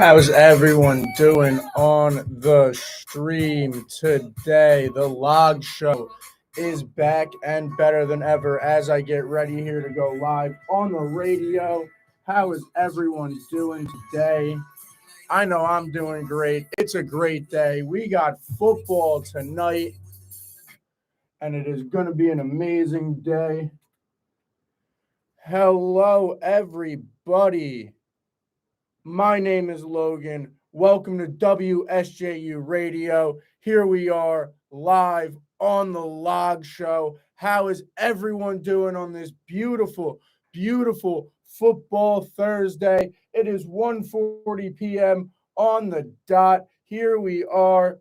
How's everyone doing on the stream today? The Log Show is back and better than ever as I get ready here to go live on the radio. How is everyone doing today? I know I'm doing great. It's a great day. We got football tonight, and it is going to be an amazing day. Hello, everybody. My name is Logan. Welcome to WSJU Radio. Here we are live on the Log Show. How is everyone doing on this beautiful, beautiful football Thursday? It is 1:40 p.m. on the dot. Here we are.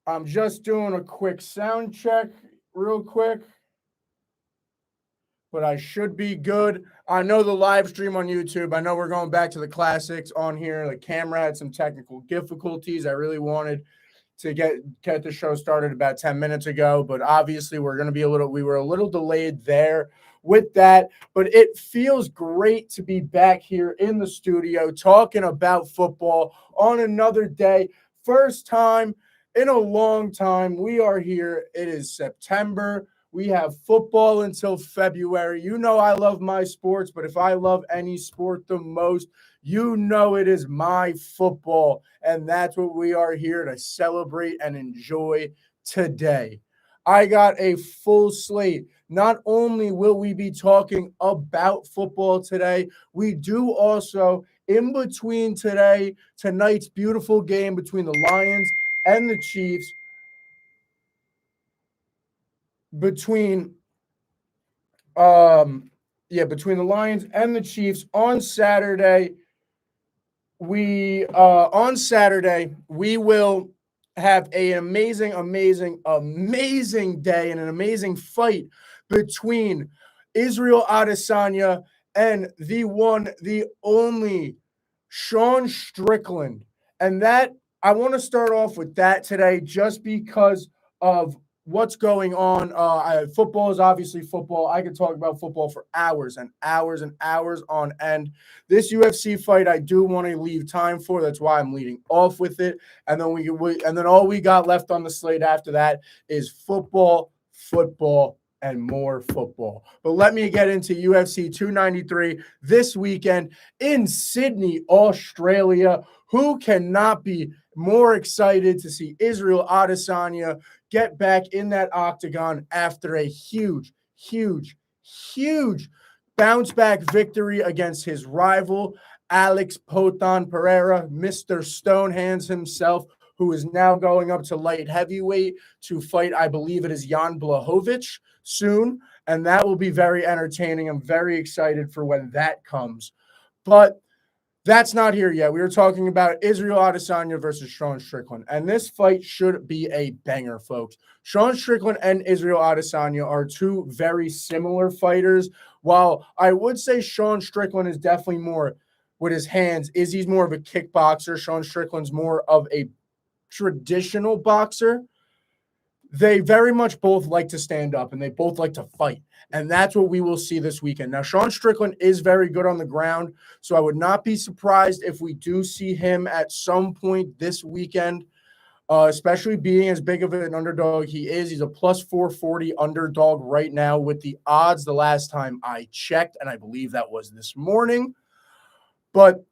I'm just doing a quick sound check real quick, but I should be good. I know the live stream on YouTube. I know we're going back to the classics on here. The camera had some technical difficulties. I really wanted to get the show started about 10 minutes ago, but obviously we were a little delayed there with that, but it feels great to be back here in the studio talking about football on another day. First time in a long time we are here. It is September. We have football until February. You know I love my sports, but if I love any sport the most, you know it is my football. And that's what we are here to celebrate and enjoy today. I got a full slate. Not only will we be talking about football today, we do also, in between tonight's beautiful game between the Lions and the Chiefs, between the Lions and the Chiefs on Saturday. We will have an amazing day and an amazing fight between Israel Adesanya and the one, the only Sean Strickland. And that I want to start off with that today just because of what's going on. Football is obviously football. I could talk about football for hours and hours and hours on end. This UFC fight, I do want to leave time for. That's why I'm leading off with it. And then all we got left on the slate after that is football, and more football. But let me get into UFC 293 this weekend in Sydney, Australia. Who cannot be more excited to see Israel Adesanya get back in that octagon after a huge bounce back victory against his rival, Alex Potan Pereira, Mr. Stonehands himself, who is now going up to light heavyweight to fight, I believe it is Jan Blachowicz soon, and that will be very entertaining. I'm very excited for when that comes. But that's not here yet. We were talking about Israel Adesanya versus Sean Strickland, and this fight should be a banger, folks. Sean Strickland and Israel Adesanya are two very similar fighters. While I would say Sean Strickland is definitely more with his hands, Izzy's more of a kickboxer. Sean Strickland's more of a traditional boxer. They very much both like to stand up and they both like to fight. And that's what we will see this weekend. Now, Sean Strickland is very good on the ground, so I would not be surprised if we do see him at some point this weekend, especially being as big of an underdog he is. He's a plus 440 underdog right now with the odds the last time I checked, and I believe that was this morning. But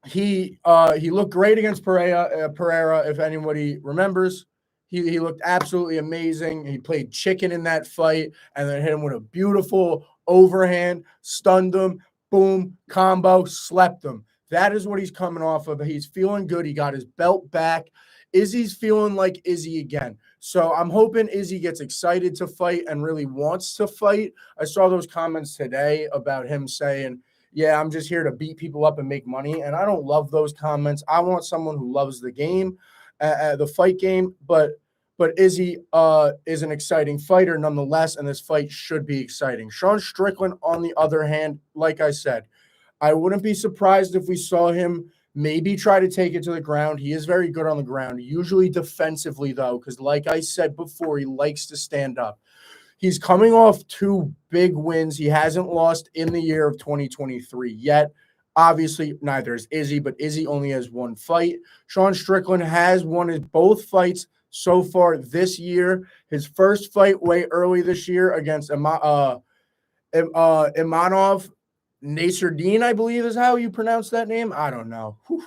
he looked great against Pereira, if anybody remembers. He looked absolutely amazing. He played chicken in that fight and then hit him with a beautiful overhand, stunned him, boom, combo, slept him. That is what he's coming off of. He's feeling good. He got his belt back. Izzy's feeling like Izzy again. So I'm hoping Izzy gets excited to fight and really wants to fight. I saw those comments today about him saying, yeah, I'm just here to beat people up and make money. And I don't love those comments. I want someone who loves the game, the fight game, but Izzy is an exciting fighter nonetheless, and this fight should be exciting. Sean Strickland, on the other hand, like I said, I wouldn't be surprised if we saw him maybe try to take it to the ground. He is very good on the ground, usually defensively, though, because like I said before, he likes to stand up. He's coming off two big wins. He hasn't lost in the year of 2023 yet. Obviously, neither is Izzy, but Izzy only has one fight. Sean Strickland has won his both fights so far this year. His first fight way early this year against Imanov Nasruddin, I believe is how you pronounce that name. I don't know. Whew.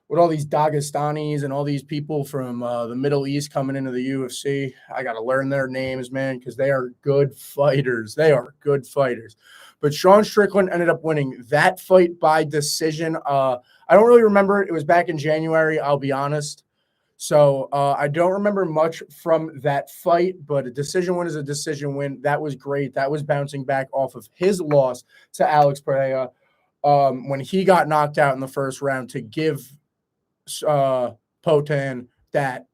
With all these Dagestanis and all these people from the Middle East coming into the UFC, I got to learn their names, man, because they are good fighters. They are good fighters. But Sean Strickland ended up winning that fight by decision. I don't really remember. It was back in January, I'll be honest. So I don't remember much from that fight, but a decision win is a decision win. That was great. That was bouncing back off of his loss to Alex Pereira when he got knocked out in the first round to give Poatan that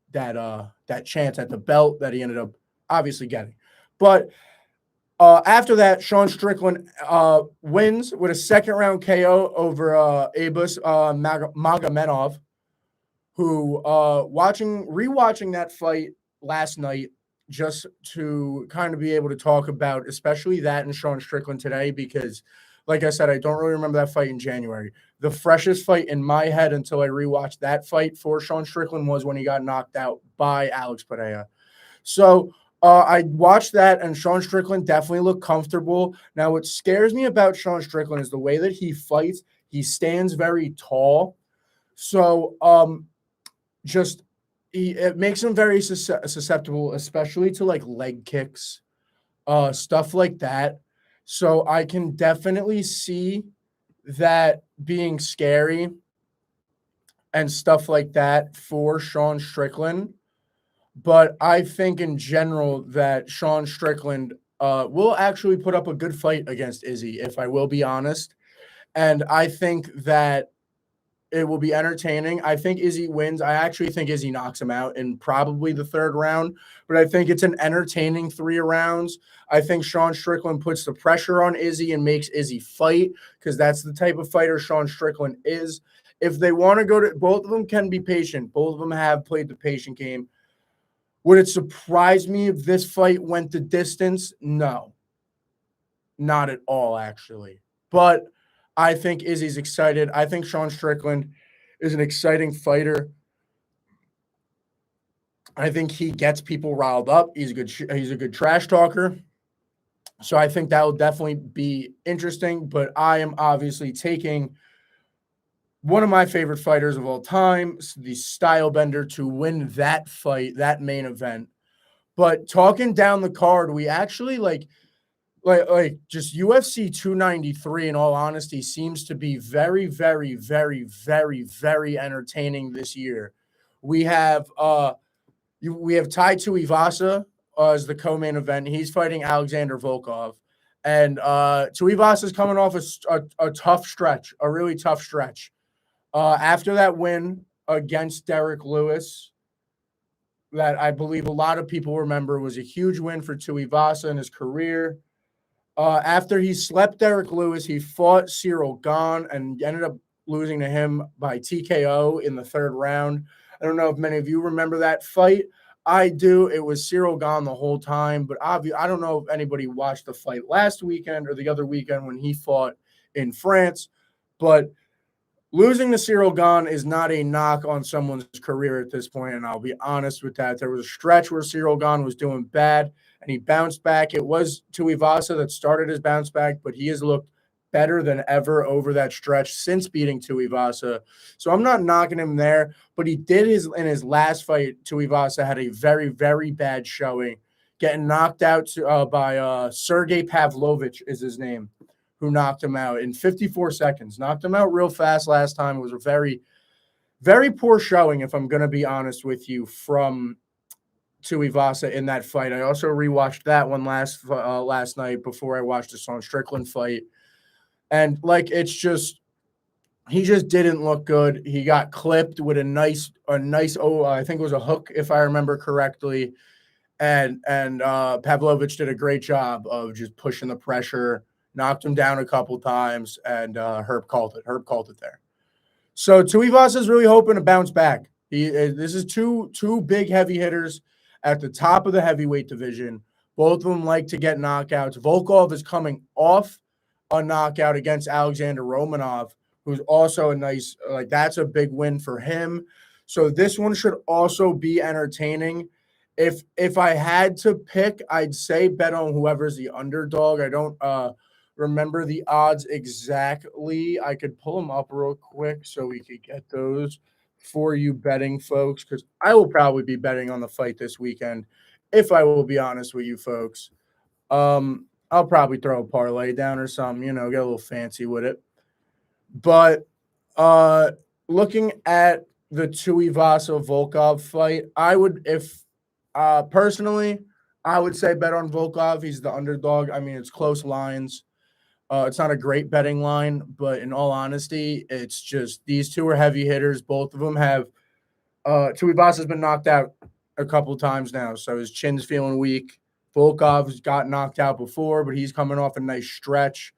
chance at the belt that he ended up obviously getting. But after that, Sean Strickland wins with a second round KO over Abus Magomedov, who rewatching that fight last night just to kind of be able to talk about, especially that and Sean Strickland today, because like I said, I don't really remember that fight in January. The freshest fight in my head until I rewatched that fight for Sean Strickland was when he got knocked out by Alex Pereira. So I watched that, and Sean Strickland definitely looked comfortable. Now, what scares me about Sean Strickland is the way that he fights. He stands very tall. So it makes him very susceptible, especially to like leg kicks, stuff like that. So I can definitely see that being scary and stuff like that for Sean Strickland. But I think in general that Sean Strickland will actually put up a good fight against Izzy, if I will be honest. And I think that it will be entertaining. I think Izzy wins. I actually think Izzy knocks him out in probably the third round, but I think it's an entertaining 3 rounds. I think Sean Strickland puts the pressure on Izzy and makes Izzy fight because that's the type of fighter Sean Strickland is. If they want to go to, both of them can be patient. Both of them have played the patient game. Would it surprise me if this fight went the distance? No, not at all, actually. But I think Izzy's excited. I think Sean Strickland is an exciting fighter. I think he gets people riled up. He's a good trash talker. So I think that will definitely be interesting. But I am obviously taking one of my favorite fighters of all time, the style bender, to win that fight, that main event. But talking down the card, we actually like just UFC 293, in all honesty, seems to be very, very, very, very, very entertaining this year. We have Tai Tuivasa as the co-main event. He's fighting Alexander Volkov. And Tuivasa is coming off a tough stretch, a really tough stretch. After that win against Derek Lewis, that I believe a lot of people remember was a huge win for Tuivasa in his career. After he slept Derek Lewis, he fought Ciryl Gane and ended up losing to him by TKO in the third round. I don't know if many of you remember that fight. I do. It was Ciryl Gane the whole time, but I don't know if anybody watched the fight last weekend or the other weekend when he fought in France, but losing to Ciryl Gane is not a knock on someone's career at this point, and I'll be honest with that. There was a stretch where Ciryl Gane was doing bad, and he bounced back. It was Tuivasa that started his bounce back, but he has looked better than ever over that stretch since beating Tuivasa. So I'm not knocking him there, but he did in his last fight. Tuivasa had a very, very bad showing, getting knocked out by Sergey Pavlovich is his name, who knocked him out in 54 seconds. Knocked him out real fast last time. It was a very, very poor showing, if I'm going to be honest with you, from Tuivasa in that fight. I also rewatched that one last night before I watched the Sean Strickland fight. And it's just, he just didn't look good. He got clipped with a nice, I think it was a hook, if I remember correctly. And Pavlovich did a great job of just pushing the pressure, knocked him down a couple times, and Herb called it there. So Tuivasa is really hoping to bounce back. This is two big heavy hitters at the top of the heavyweight division. Both of them like to get knockouts. Volkov is coming off a knockout against Alexander Romanov, who's also a nice, like, that's a big win for him. So this one should also be entertaining. If I had to pick, I'd say bet on whoever's the underdog. I don't remember the odds exactly. I could pull them up real quick so we could get those for you betting folks, because I will probably be betting on the fight this weekend, if I will be honest with you folks. I'll probably throw a parlay down or something, get a little fancy with it. But looking at the Tuivasa Volkov fight, I would, if personally, I would say bet on Volkov. He's the underdog. I mean, it's close lines. It's not a great betting line, but in all honesty, it's just these two are heavy hitters. Both of them have Tuivasa's been knocked out a couple of times now, so his chin's feeling weak. Volkov's got knocked out before, but he's coming off a nice stretch.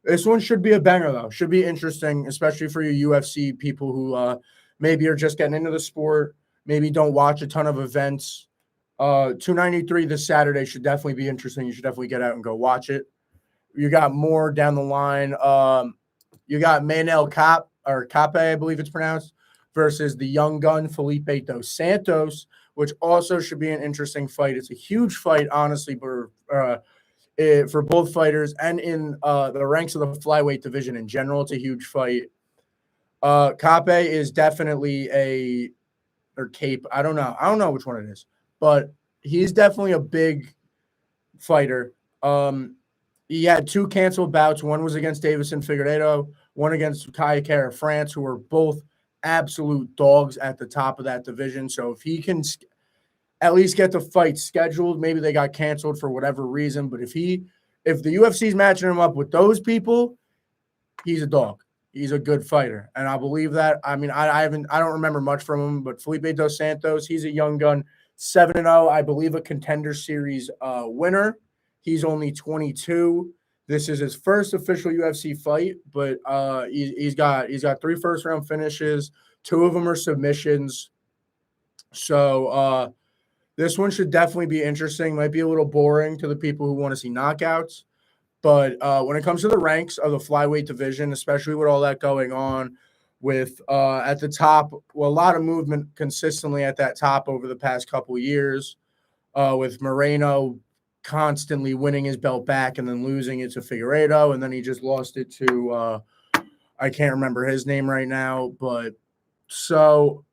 This one should be a banger, though. Should be interesting, especially for you UFC people who maybe are just getting into the sport, maybe don't watch a ton of events. 293 this Saturday should definitely be interesting. You should definitely get out and go watch it. You got more down the line. You got Manel Cape, I believe it's pronounced, versus the young gun Felipe dos Santos, which also should be an interesting fight. It's a huge fight, honestly, for both fighters and in the ranks of the flyweight division in general. It's a huge fight. Cape is definitely or Cape. I don't know which one it is, but he's definitely a big fighter. He had 2 canceled bouts. One was against Davison Figueiredo, one against Kaya Kara-France, who are both absolute dogs at the top of that division. So if he can at least get the fight scheduled, maybe they got canceled for whatever reason, but if the UFC's matching him up with those people, he's a dog. He's a good fighter, and I believe that. I mean, I don't remember much from him, but Felipe dos Santos, he's a young gun, 7-0, I believe a Contender Series winner. He's only 22. This is his first official UFC fight, but he's got 3 first-round finishes. 2 of them are submissions. So this one should definitely be interesting. Might be a little boring to the people who want to see knockouts. But when it comes to the ranks of the flyweight division, especially with all that going on with at the top, well, a lot of movement consistently at that top over the past couple of years with Moreno constantly winning his belt back and then losing it to Figueiredo, and then he just lost it to I can't remember his name right now. But so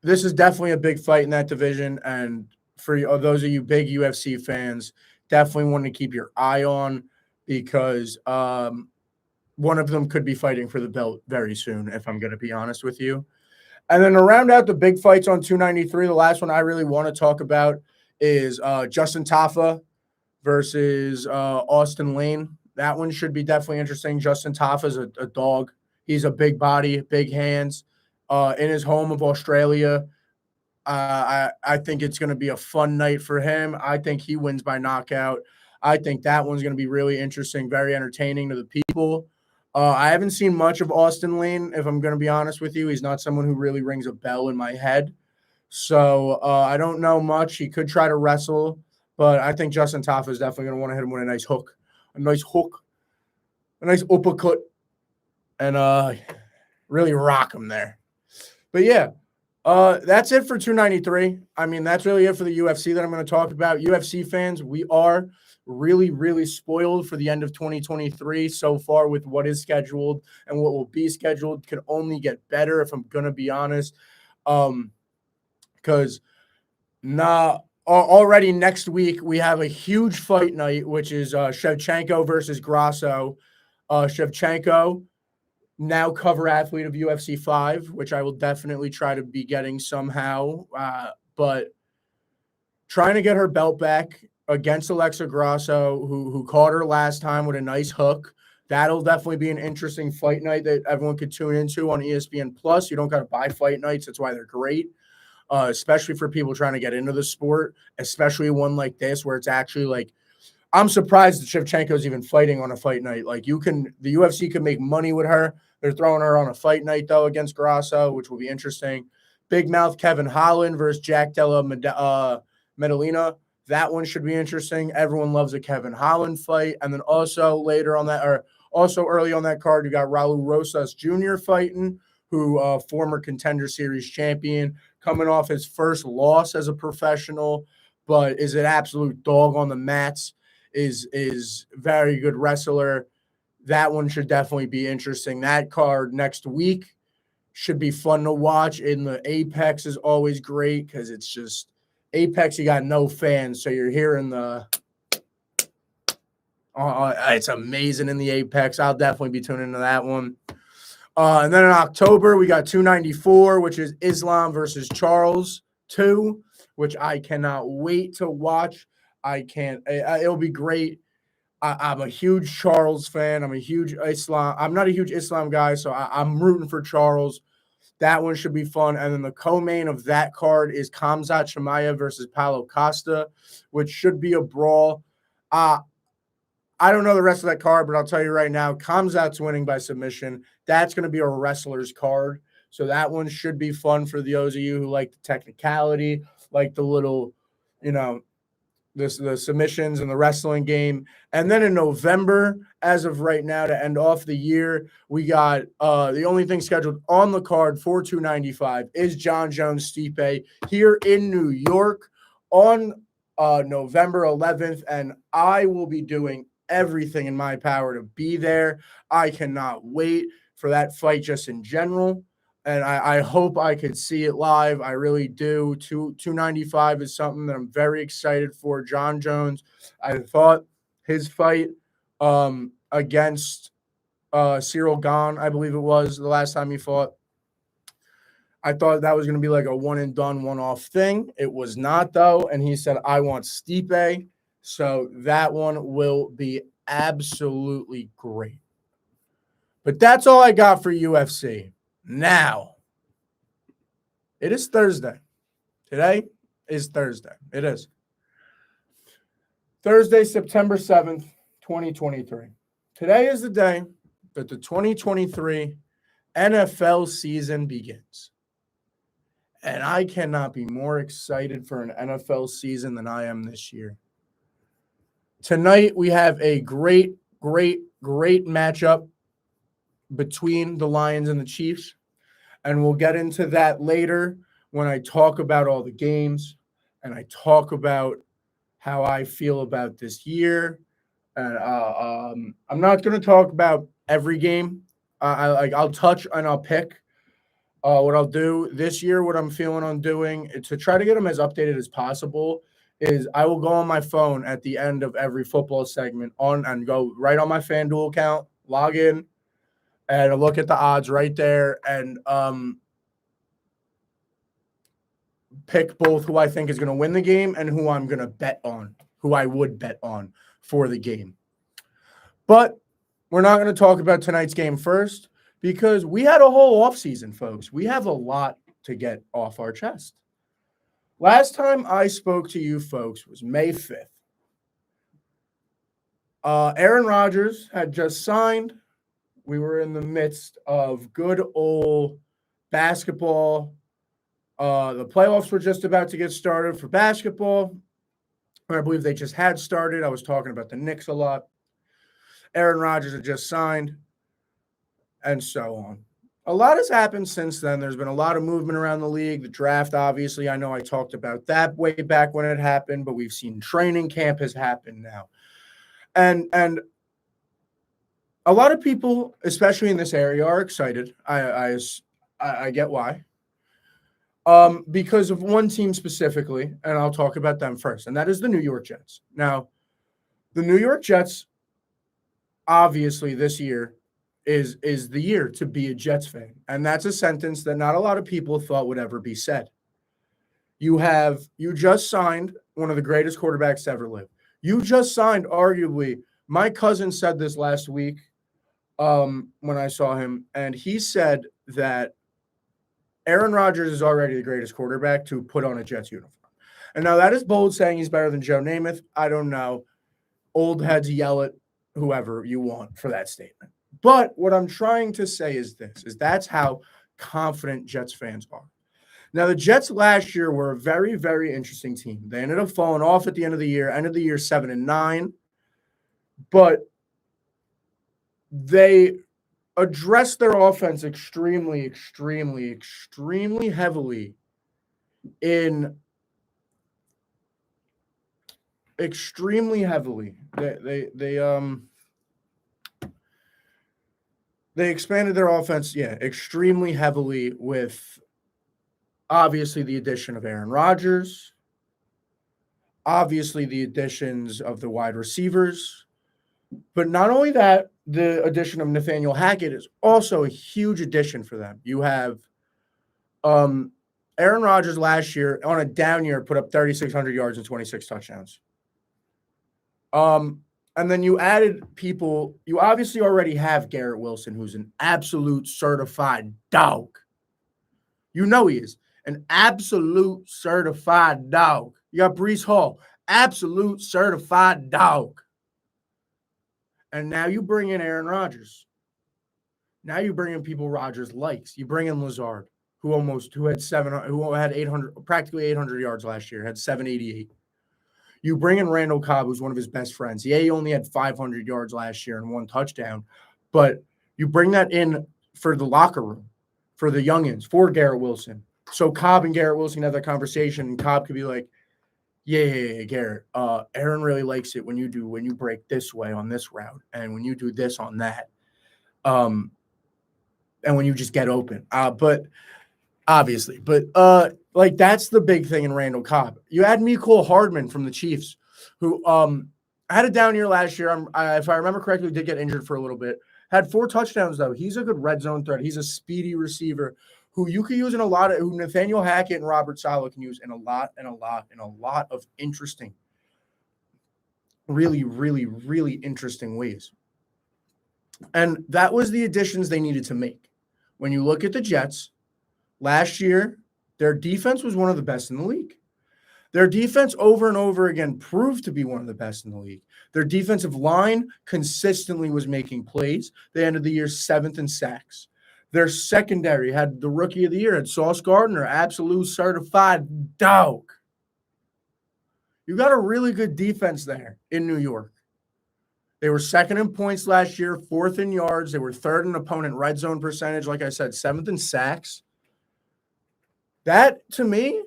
this is definitely a big fight in that division, and for those of you big UFC fans, definitely want to keep your eye on, because one of them could be fighting for the belt very soon, if I'm going to be honest with you. And then to round out the big fights on 293, the last one I really want to talk about is Justin Tafa versus Austin Lane. That one should be definitely interesting. Justin Tafa is a dog. He's a big body, big hands. In his home of Australia, I think it's going to be a fun night for him. I think he wins by knockout. I think that one's going to be really interesting, very entertaining to the people. I haven't seen much of Austin Lane, if I'm going to be honest with you. He's not someone who really rings a bell in my head. So I don't know much. He could try to wrestle, but I think Justin Tafa is definitely going to want to hit him with a nice hook, a nice uppercut, and really rock him there. But yeah, that's it for 293. I mean, that's really it for the UFC that I'm going to talk about. UFC fans, we are really, really spoiled for the end of 2023 so far with what is scheduled, and what will be scheduled could only get better, if I'm going to be honest. Because already next week we have a huge fight night, which is Shevchenko versus Grasso. Shevchenko, now cover athlete of UFC 5, which I will definitely try to be getting somehow. But trying to get her belt back against Alexa Grasso, who caught her last time with a nice hook. That'll definitely be an interesting fight night that everyone could tune into on ESPN Plus. You don't got to buy fight nights. That's why they're great, especially for people trying to get into the sport, especially one like this where it's actually like, I'm surprised that Shevchenko's even fighting on a fight night. Like the UFC could make money with her. They're throwing her on a fight night, though, against Grasso, which will be interesting. Big mouth Kevin Holland versus Jack Della Maddalena. That one should be interesting. Everyone loves a Kevin Holland fight. And then also later on that, or Also, early on that card, you got Raul Rosas Jr. fighting, who former Contender Series champion, coming off his first loss as a professional, but is an absolute dog on the mats, is very good wrestler. That one should definitely be interesting. That card next week should be fun to watch. In the Apex is always great because it's just Apex, you got no fans, so you're hearing the it's amazing in the Apex. I'll definitely be tuning into that one. And then in October, we got 294, which is Islam versus Charles 2, which I cannot wait to watch. It'll be great. I'm a huge Charles fan. I'm a huge Islam. I'm not a huge Islam guy, so I'm rooting for Charles. That one should be fun. And then the co-main of that card is Khamzat Chimaev versus Paulo Costa, which should be a brawl. I don't know the rest of that card, but I'll tell you right now, Khamzat's winning by submission. That's going to be a wrestler's card. So that one should be fun for those of you who like the technicality, like the little, the submissions and the wrestling game. And then in November, as of right now, to end off the year, we got the only thing scheduled on the card for 295 is Jon Jones Stipe here in New York on November 11th. And I will be doing everything in my power to be there. I cannot wait for that fight just in general. And I hope I could see it live. I really do. 295 is something that I'm very excited for. Jon Jones, I thought his fight against Cyril Gane, I believe it was the last time he fought, I thought that was going to be like a one-and-done, one-off thing. It was not, though. And he said, I want Stipe. So that one will be absolutely great. But that's all I got for UFC. Now, it is Thursday. Today is Thursday. It is. Thursday, September 7th, 2023. Today is the day that the 2023 NFL season begins. And I cannot be more excited for an NFL season than I am this year. Tonight, we have a great matchup between the Lions and the Chiefs. And we'll get into that later when I talk about all the games and I talk about how I feel about this year. And I'm not going to talk about every game. I'll touch and I'll pick what I'll do this year. What I'm feeling on doing to try to get them as updated as possible is I will go on my phone at the end of every football segment and go right on my FanDuel account, log in, and look at the odds right there and pick both who I think is going to win the game and who I'm going to bet on, who I would bet on for the game. But we're not going to talk about tonight's game first because we had a whole offseason, folks. We have a lot to get off our chest. Last time I spoke to you folks was May 5th. Aaron Rodgers had just signed. We were in the midst of good old basketball. The playoffs were just about to get started for basketball. I believe they just had started. I was talking about the Knicks a lot. Aaron Rodgers had just signed, and so on. A lot has happened since then. There's been a lot of movement around the league. The draft, obviously, I know I talked about that way back when it happened, but we've seen training camp has happened now. And a lot of people, especially in this area, are excited. I get why. Because of one team specifically, and I'll talk about them first, and that is the New York Jets. Now, the New York Jets, obviously, this year is the year to be a Jets fan, and that's a sentence that not a lot of people thought would ever be said. You just signed one of the greatest quarterbacks to ever live. You just signed, arguably, my cousin said this last week when I saw him, and he said that Aaron Rodgers is already the greatest quarterback to put on a Jets uniform. And now that is bold saying he's better than Joe Namath. I don't know. Old heads yell at whoever you want for that statement. But what I'm trying to say is that's how confident Jets fans are. Now, the Jets last year were a very, very interesting team. They ended up falling off at the end of the year 7-9. But they addressed their offense extremely heavily in extremely heavily. They expanded their offense, extremely heavily with obviously the addition of Aaron Rodgers, obviously the additions of the wide receivers, but not only that, the addition of Nathaniel Hackett is also a huge addition for them. You have Aaron Rodgers last year on a down year put up 3,600 yards and 26 touchdowns. And then you added people. You obviously already have Garrett Wilson, who's an absolute certified dog. You know he is an absolute certified dog. You got Breece Hall, absolute certified dog. And now you bring in Aaron Rodgers. Now you bring in people Rodgers likes. You bring in Lazard, who had 800, practically 800 yards last year, had 788. You bring in Randall Cobb, who's one of his best friends. Yeah, he only had 500 yards last year and 1 touchdown, but you bring that in for the locker room, for the youngins, for Garrett Wilson. So Cobb and Garrett Wilson have that conversation, and Cobb could be like, yeah, Garrett, Aaron really likes it when you break this way on this route and when you do this on that. And when you just get open. But that's the big thing in Randall Cobb. You had Mecole Hardman from the Chiefs, who had a down year last year. If I remember correctly, did get injured for a little bit. Had 4 touchdowns, though. He's a good red zone threat. He's a speedy receiver who you could use in a lot of – who Nathaniel Hackett and Robert Saleh can use in a lot of interesting, really, really, really interesting ways. And that was the additions they needed to make. When you look at the Jets, last year, their defense was one of the best in the league. Their defense over and over again proved to be one of the best in the league. Their defensive line consistently was making plays. They ended the year 7th in sacks. Their secondary had the rookie of the year, had Sauce Gardner, absolute certified dog. You got a really good defense there in New York. They were 2nd in points last year, 4th in yards. They were 3rd in opponent red zone percentage. Like I said, 7th in sacks. That, to me,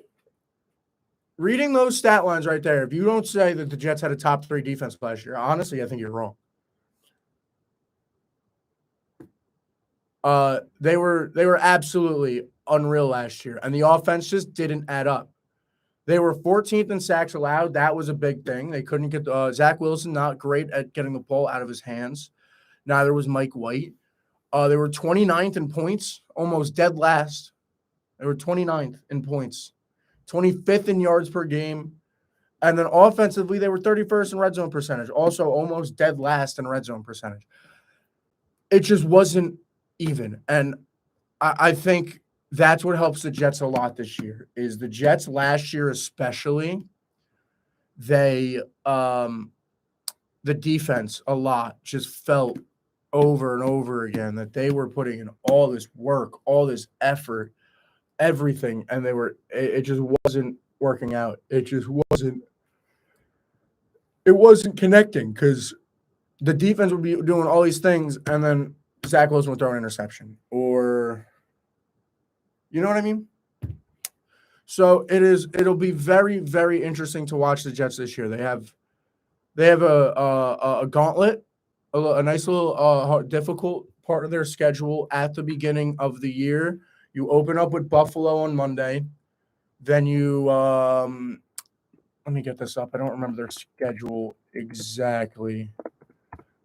reading those stat lines right there, if you don't say that the Jets had a top 3 defense last year, honestly, I think you're wrong. They were absolutely unreal last year, and the offense just didn't add up. They were 14th in sacks allowed. That was a big thing. They couldn't get Zach Wilson, not great at getting the ball out of his hands. Neither was Mike White. They were 29th in points, almost dead last. They were 29th in points, 25th in yards per game. And then offensively, they were 31st in red zone percentage, also almost dead last in red zone percentage. It just wasn't even. And I think that's what helps the Jets a lot this year is the Jets last year especially, the defense a lot just felt over and over again that they were putting in all this work, all this effort, everything, and it just wasn't working out. It wasn't connecting because the defense would be doing all these things and then Zach Wilson would throw an interception or you know what I mean? So it'll be very, very interesting to watch the Jets this year. They have a gauntlet, a nice little difficult part of their schedule at the beginning of the year. You open up with Buffalo on Monday. Then you let me get this up. I don't remember their schedule exactly.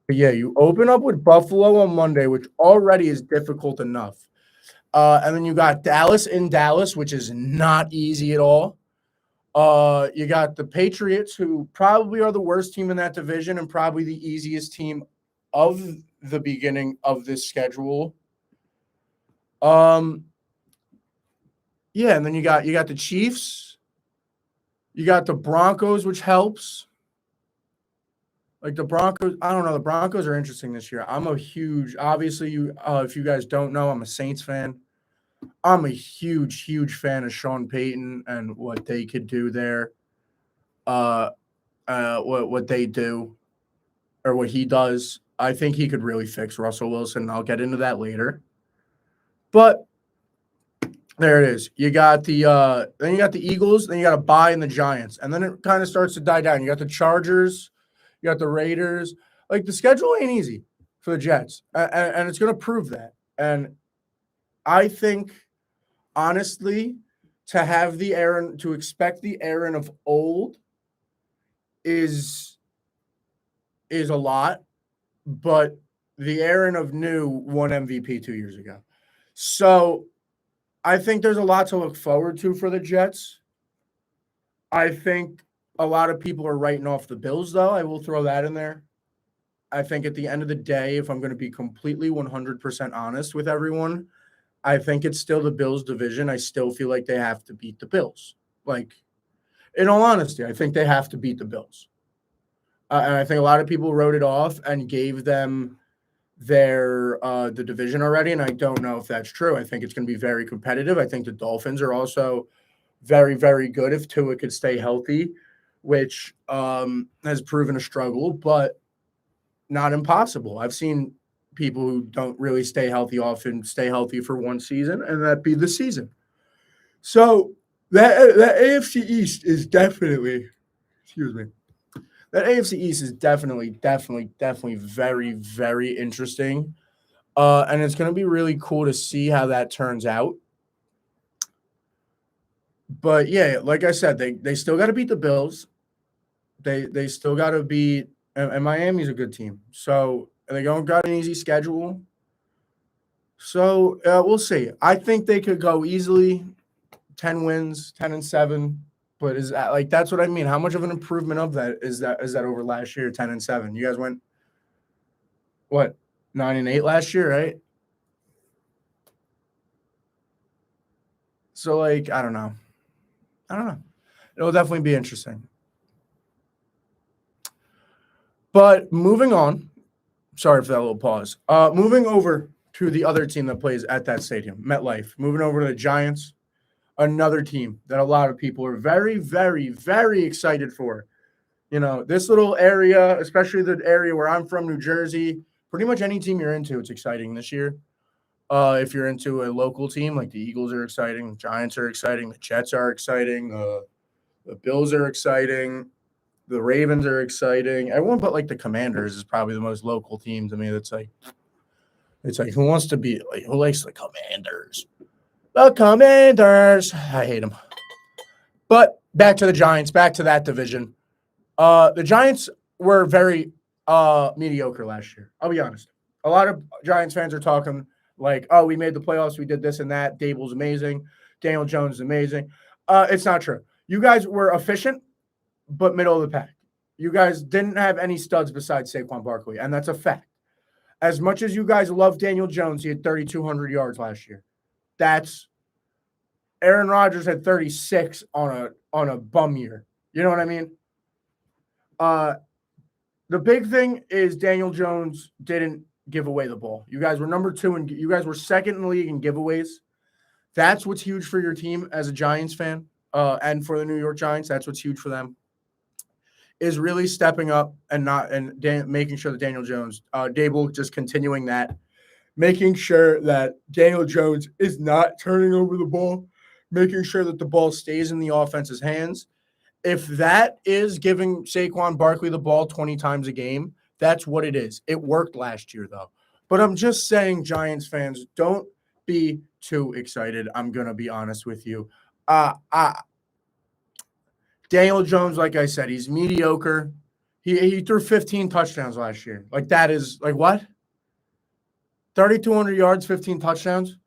But yeah, you open up with Buffalo on Monday, which already is difficult enough. And then you got Dallas in Dallas, which is not easy at all. You got the Patriots, who probably are the worst team in that division and probably the easiest team of the beginning of this schedule. And then you got the Chiefs. You got the Broncos, which helps. Like the Broncos, I don't know. The Broncos are interesting this year. I'm a huge, obviously, if you guys don't know, I'm a Saints fan. I'm a huge, huge fan of Sean Payton and what they could do there. What they do or what he does. I think he could really fix Russell Wilson. I'll get into that later. But there it is. You got the then you got the Eagles, then you got a bye in the Giants, and then it kind of starts to die down. You got the Chargers, you got the Raiders. Like the schedule ain't easy for the Jets, and it's going to prove that. And I think, honestly, to expect the Aaron of old is a lot, but the Aaron of new won MVP 2 years ago. So I think there's a lot to look forward to for the Jets. I think a lot of people are writing off the Bills, though. I will throw that in there. I think at the end of the day, if I'm going to be completely 100% honest with everyone, I think it's still the Bills division. I still feel like they have to beat the Bills. Like, in all honesty, I think they have to beat the Bills. And I think a lot of people wrote it off and gave them the division already, and I don't know if that's true. I think it's going to be very competitive. I think the Dolphins are also very, very good if Tua could stay healthy, which has proven a struggle, but not impossible. I've seen people who don't really stay healthy often stay healthy for one season, and that be the season. So that AFC East is definitely, excuse me, that AFC East is definitely very, very interesting. And it's going to be really cool to see how that turns out. But yeah, like I said, they still got to beat the Bills. They still got to beat, and Miami's a good team. So they don't got an easy schedule. So we'll see. I think they could go easily 10 wins, 10-7. But is that like that's what I mean? How much of an improvement of that is that over last year, 10-7? You guys went what 9-8 last year, right? So like I don't know. It'll definitely be interesting. But moving on, sorry for that little pause. Moving over to the other team that plays at that stadium, MetLife. Moving over to the Giants. Another team that a lot of people are very, very, very excited for. You know, this little area, especially the area where I'm from, New Jersey, pretty much any team you're into, it's exciting this year. If you're into a local team, like the Eagles are exciting, the Giants are exciting, the Jets are exciting, the Bills are exciting, the Ravens are exciting. Everyone but like the Commanders is probably the most local team to me. It's like who wants to be like who likes the Commanders? The Commanders. I hate them. But back to the Giants, back to that division. The Giants were very mediocre last year. I'll be honest. A lot of Giants fans are talking like, oh, we made the playoffs, we did this and that. Dable's amazing. Daniel Jones is amazing. It's not true. You guys were efficient, but middle of the pack. You guys didn't have any studs besides Saquon Barkley, and that's a fact. As much as you guys love Daniel Jones, he had 3,200 yards last year. That's Aaron Rodgers had 36 on a bum year. You know what I mean? The big thing is Daniel Jones didn't give away the ball. You guys were number 2 and you guys were second in the league in giveaways. That's what's huge for your team as a Giants fan, and for the New York Giants. That's what's huge for them. Is really stepping up and making sure that Daniel Jones, Dable, just continuing that, making sure that Daniel Jones is not turning over the ball, making sure that the ball stays in the offense's hands. If that is giving Saquon Barkley the ball 20 times a game, that's what it is. It worked last year, though. But I'm just saying, Giants fans, don't be too excited. I'm going to be honest with you. Daniel Jones, like I said, he's mediocre. He threw 15 touchdowns last year. Like, that is, like, what? 3,200 yards, 15 touchdowns?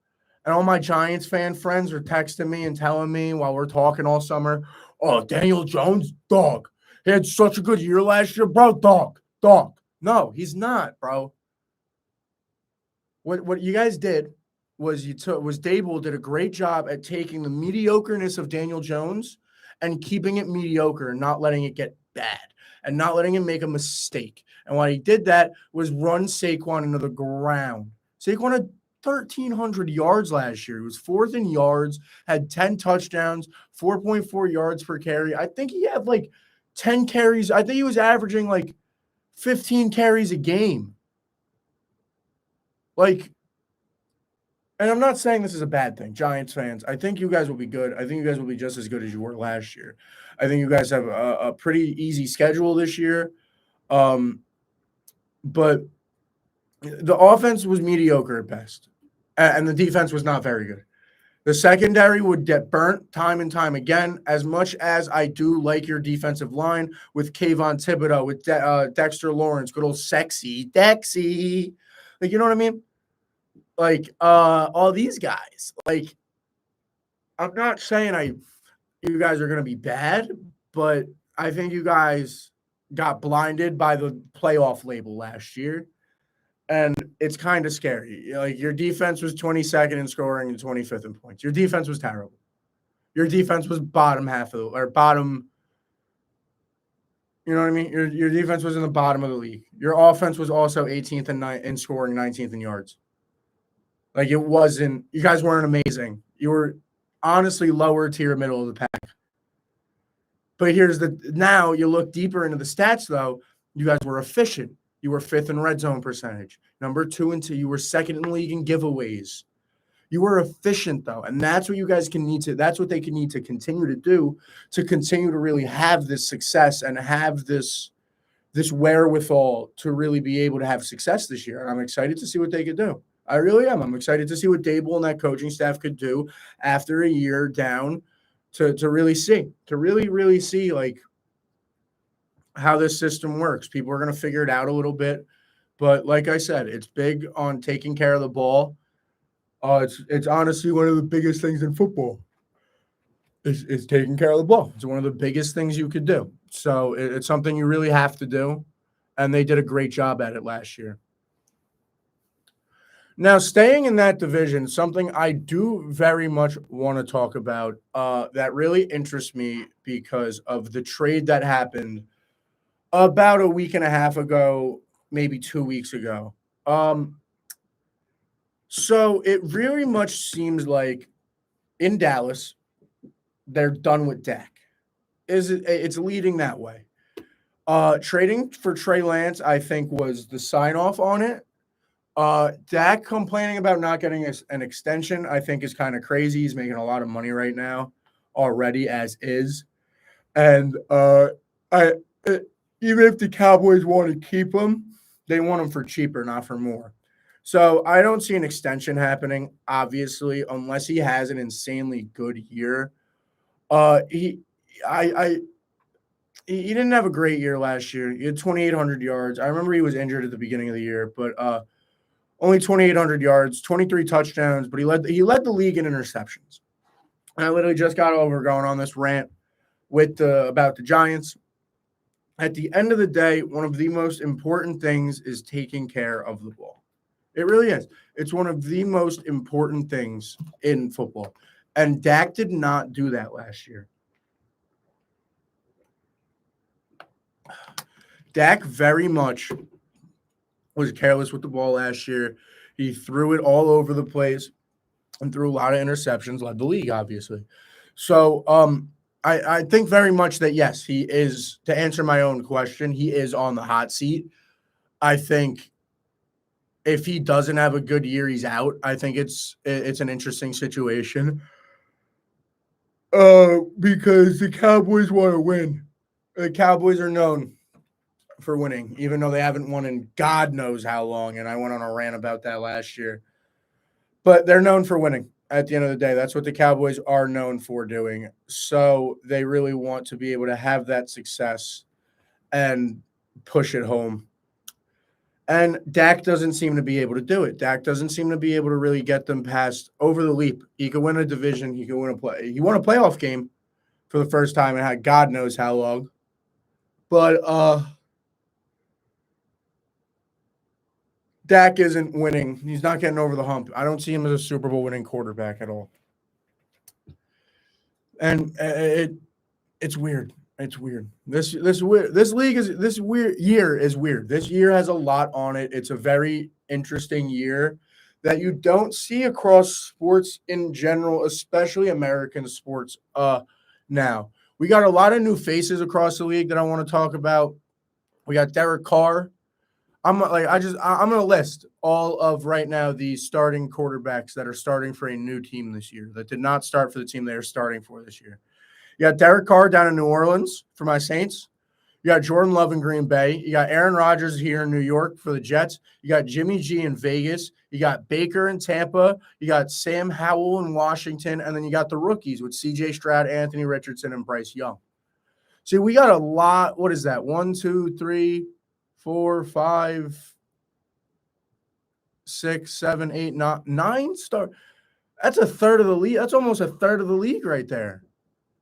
And all my Giants fan friends are texting me and telling me while we're talking all summer, oh, Daniel Jones, dog. He had such a good year last year, bro. Dog. No, he's not, bro. What you guys did was Dable did a great job at taking the mediocreness of Daniel Jones and keeping it mediocre and not letting it get bad and not letting him make a mistake. And why he did that was run Saquon into the ground. Saquon had 1,300 yards last year. He was 4th in yards, had 10 touchdowns, 4.4 yards per carry. I think he had like 10 carries. I think he was averaging like 15 carries a game. Like, and I'm not saying this is a bad thing, Giants fans. I think you guys will be good. I think you guys will be just as good as you were last year. I think you guys have a pretty easy schedule this year. But the offense was mediocre at best, and the defense was not very good. The secondary would get burnt time and time again. As much as I do like your defensive line with Kayvon Thibodeau, with Dexter Lawrence, good old sexy Dexy, like, you know what I mean? Like, all these guys. Like, I'm not saying you guys are going to be bad, but I think you guys got blinded by the playoff label last year. And it's kind of scary. Like, your defense was 22nd in scoring and 25th in points. Your defense was terrible. Your defense was bottom half of or bottom. You know what I mean? Your defense was in the bottom of the league. Your offense was also 18th in scoring, 19th in yards. Like, it wasn't. You guys weren't amazing. You were honestly lower tier, middle of the pack. But now you look deeper into the stats, though. You guys were efficient. You were 5th in red zone percentage. Number 2 and 2. You were 2nd in the league in giveaways. You were efficient, though, and that's what you guys can need to. That's what they can need to continue to do to continue to really have this success and have this wherewithal to really be able to have success this year. And I'm excited to see what they could do. I really am. I'm excited to see what Dable and that coaching staff could do after a year down to really see like how this system works. People are going to figure it out a little bit, but like I said, it's big on taking care of the ball. It's honestly one of the biggest things in football is taking care of the ball. It's one of the biggest things you could do. So it's something you really have to do, and they did a great job at it last year. Now, staying in that division, something I do very much want to talk about that really interests me because of the trade that happened about a week and a half ago, maybe 2 weeks ago. So it really much seems like in Dallas, they're done with Dak. It's leading that way. Trading for Trey Lance, I think, was the sign-off on it. Dak complaining about not getting an extension, I think, is kind of crazy. He's making a lot of money right now already as is. And even if the Cowboys want to keep him, they want him for cheaper, not for more. So I don't see an extension happening, obviously, unless he has an insanely good year. He didn't have a great year last year. He had 2,800 yards. I remember he was injured at the beginning of the year, but only 2,800 yards, 23 touchdowns. But he led the league in interceptions. And I literally just got over going on this rant about the Giants. At the end of the day, one of the most important things is taking care of the ball. It really is. It's one of the most important things in football. And Dak did not do that last year. Dak very much was careless with the ball last year. He threw it all over the place and threw a lot of interceptions, led the league, obviously. So I think very much that, yes, he is, to answer my own question, he is on the hot seat. I think if he doesn't have a good year, he's out. I think it's an interesting situation because the Cowboys want to win. The Cowboys are known for winning, even though they haven't won in God knows how long. And I went on a rant about that last year. But they're known for winning at the end of the day. That's what the Cowboys are known for doing. So they really want to be able to have that success and push it home. And Dak doesn't seem to be able to do it. Dak doesn't seem to be able to really get them past over the leap. He could win a division. He could win he won a playoff game for the first time in God knows how long. But Dak isn't winning. He's not getting over the hump. I don't see him as a Super Bowl winning quarterback at all. And it's weird. It's weird. This league is this weird year is weird. This year has a lot on it. It's a very interesting year that you don't see across sports in general, especially American sports. Now we got a lot of new faces across the league that I want to talk about. We got Derek Carr. I'm gonna list all of right now the starting quarterbacks that are starting for a new team this year that did not start for the team they are starting for this year. You got Derek Carr down in New Orleans for my Saints. You got Jordan Love in Green Bay. You got Aaron Rodgers here in New York for the Jets. You got Jimmy G in Vegas. You got Baker in Tampa. You got Sam Howell in Washington. And then you got the rookies with CJ Stroud, Anthony Richardson, and Bryce Young. See, we got a lot. What is that? 1, 2, 3, 4, 5, 6, 7, 8, 9 star. That's a third of the league. That's almost a third of the league right there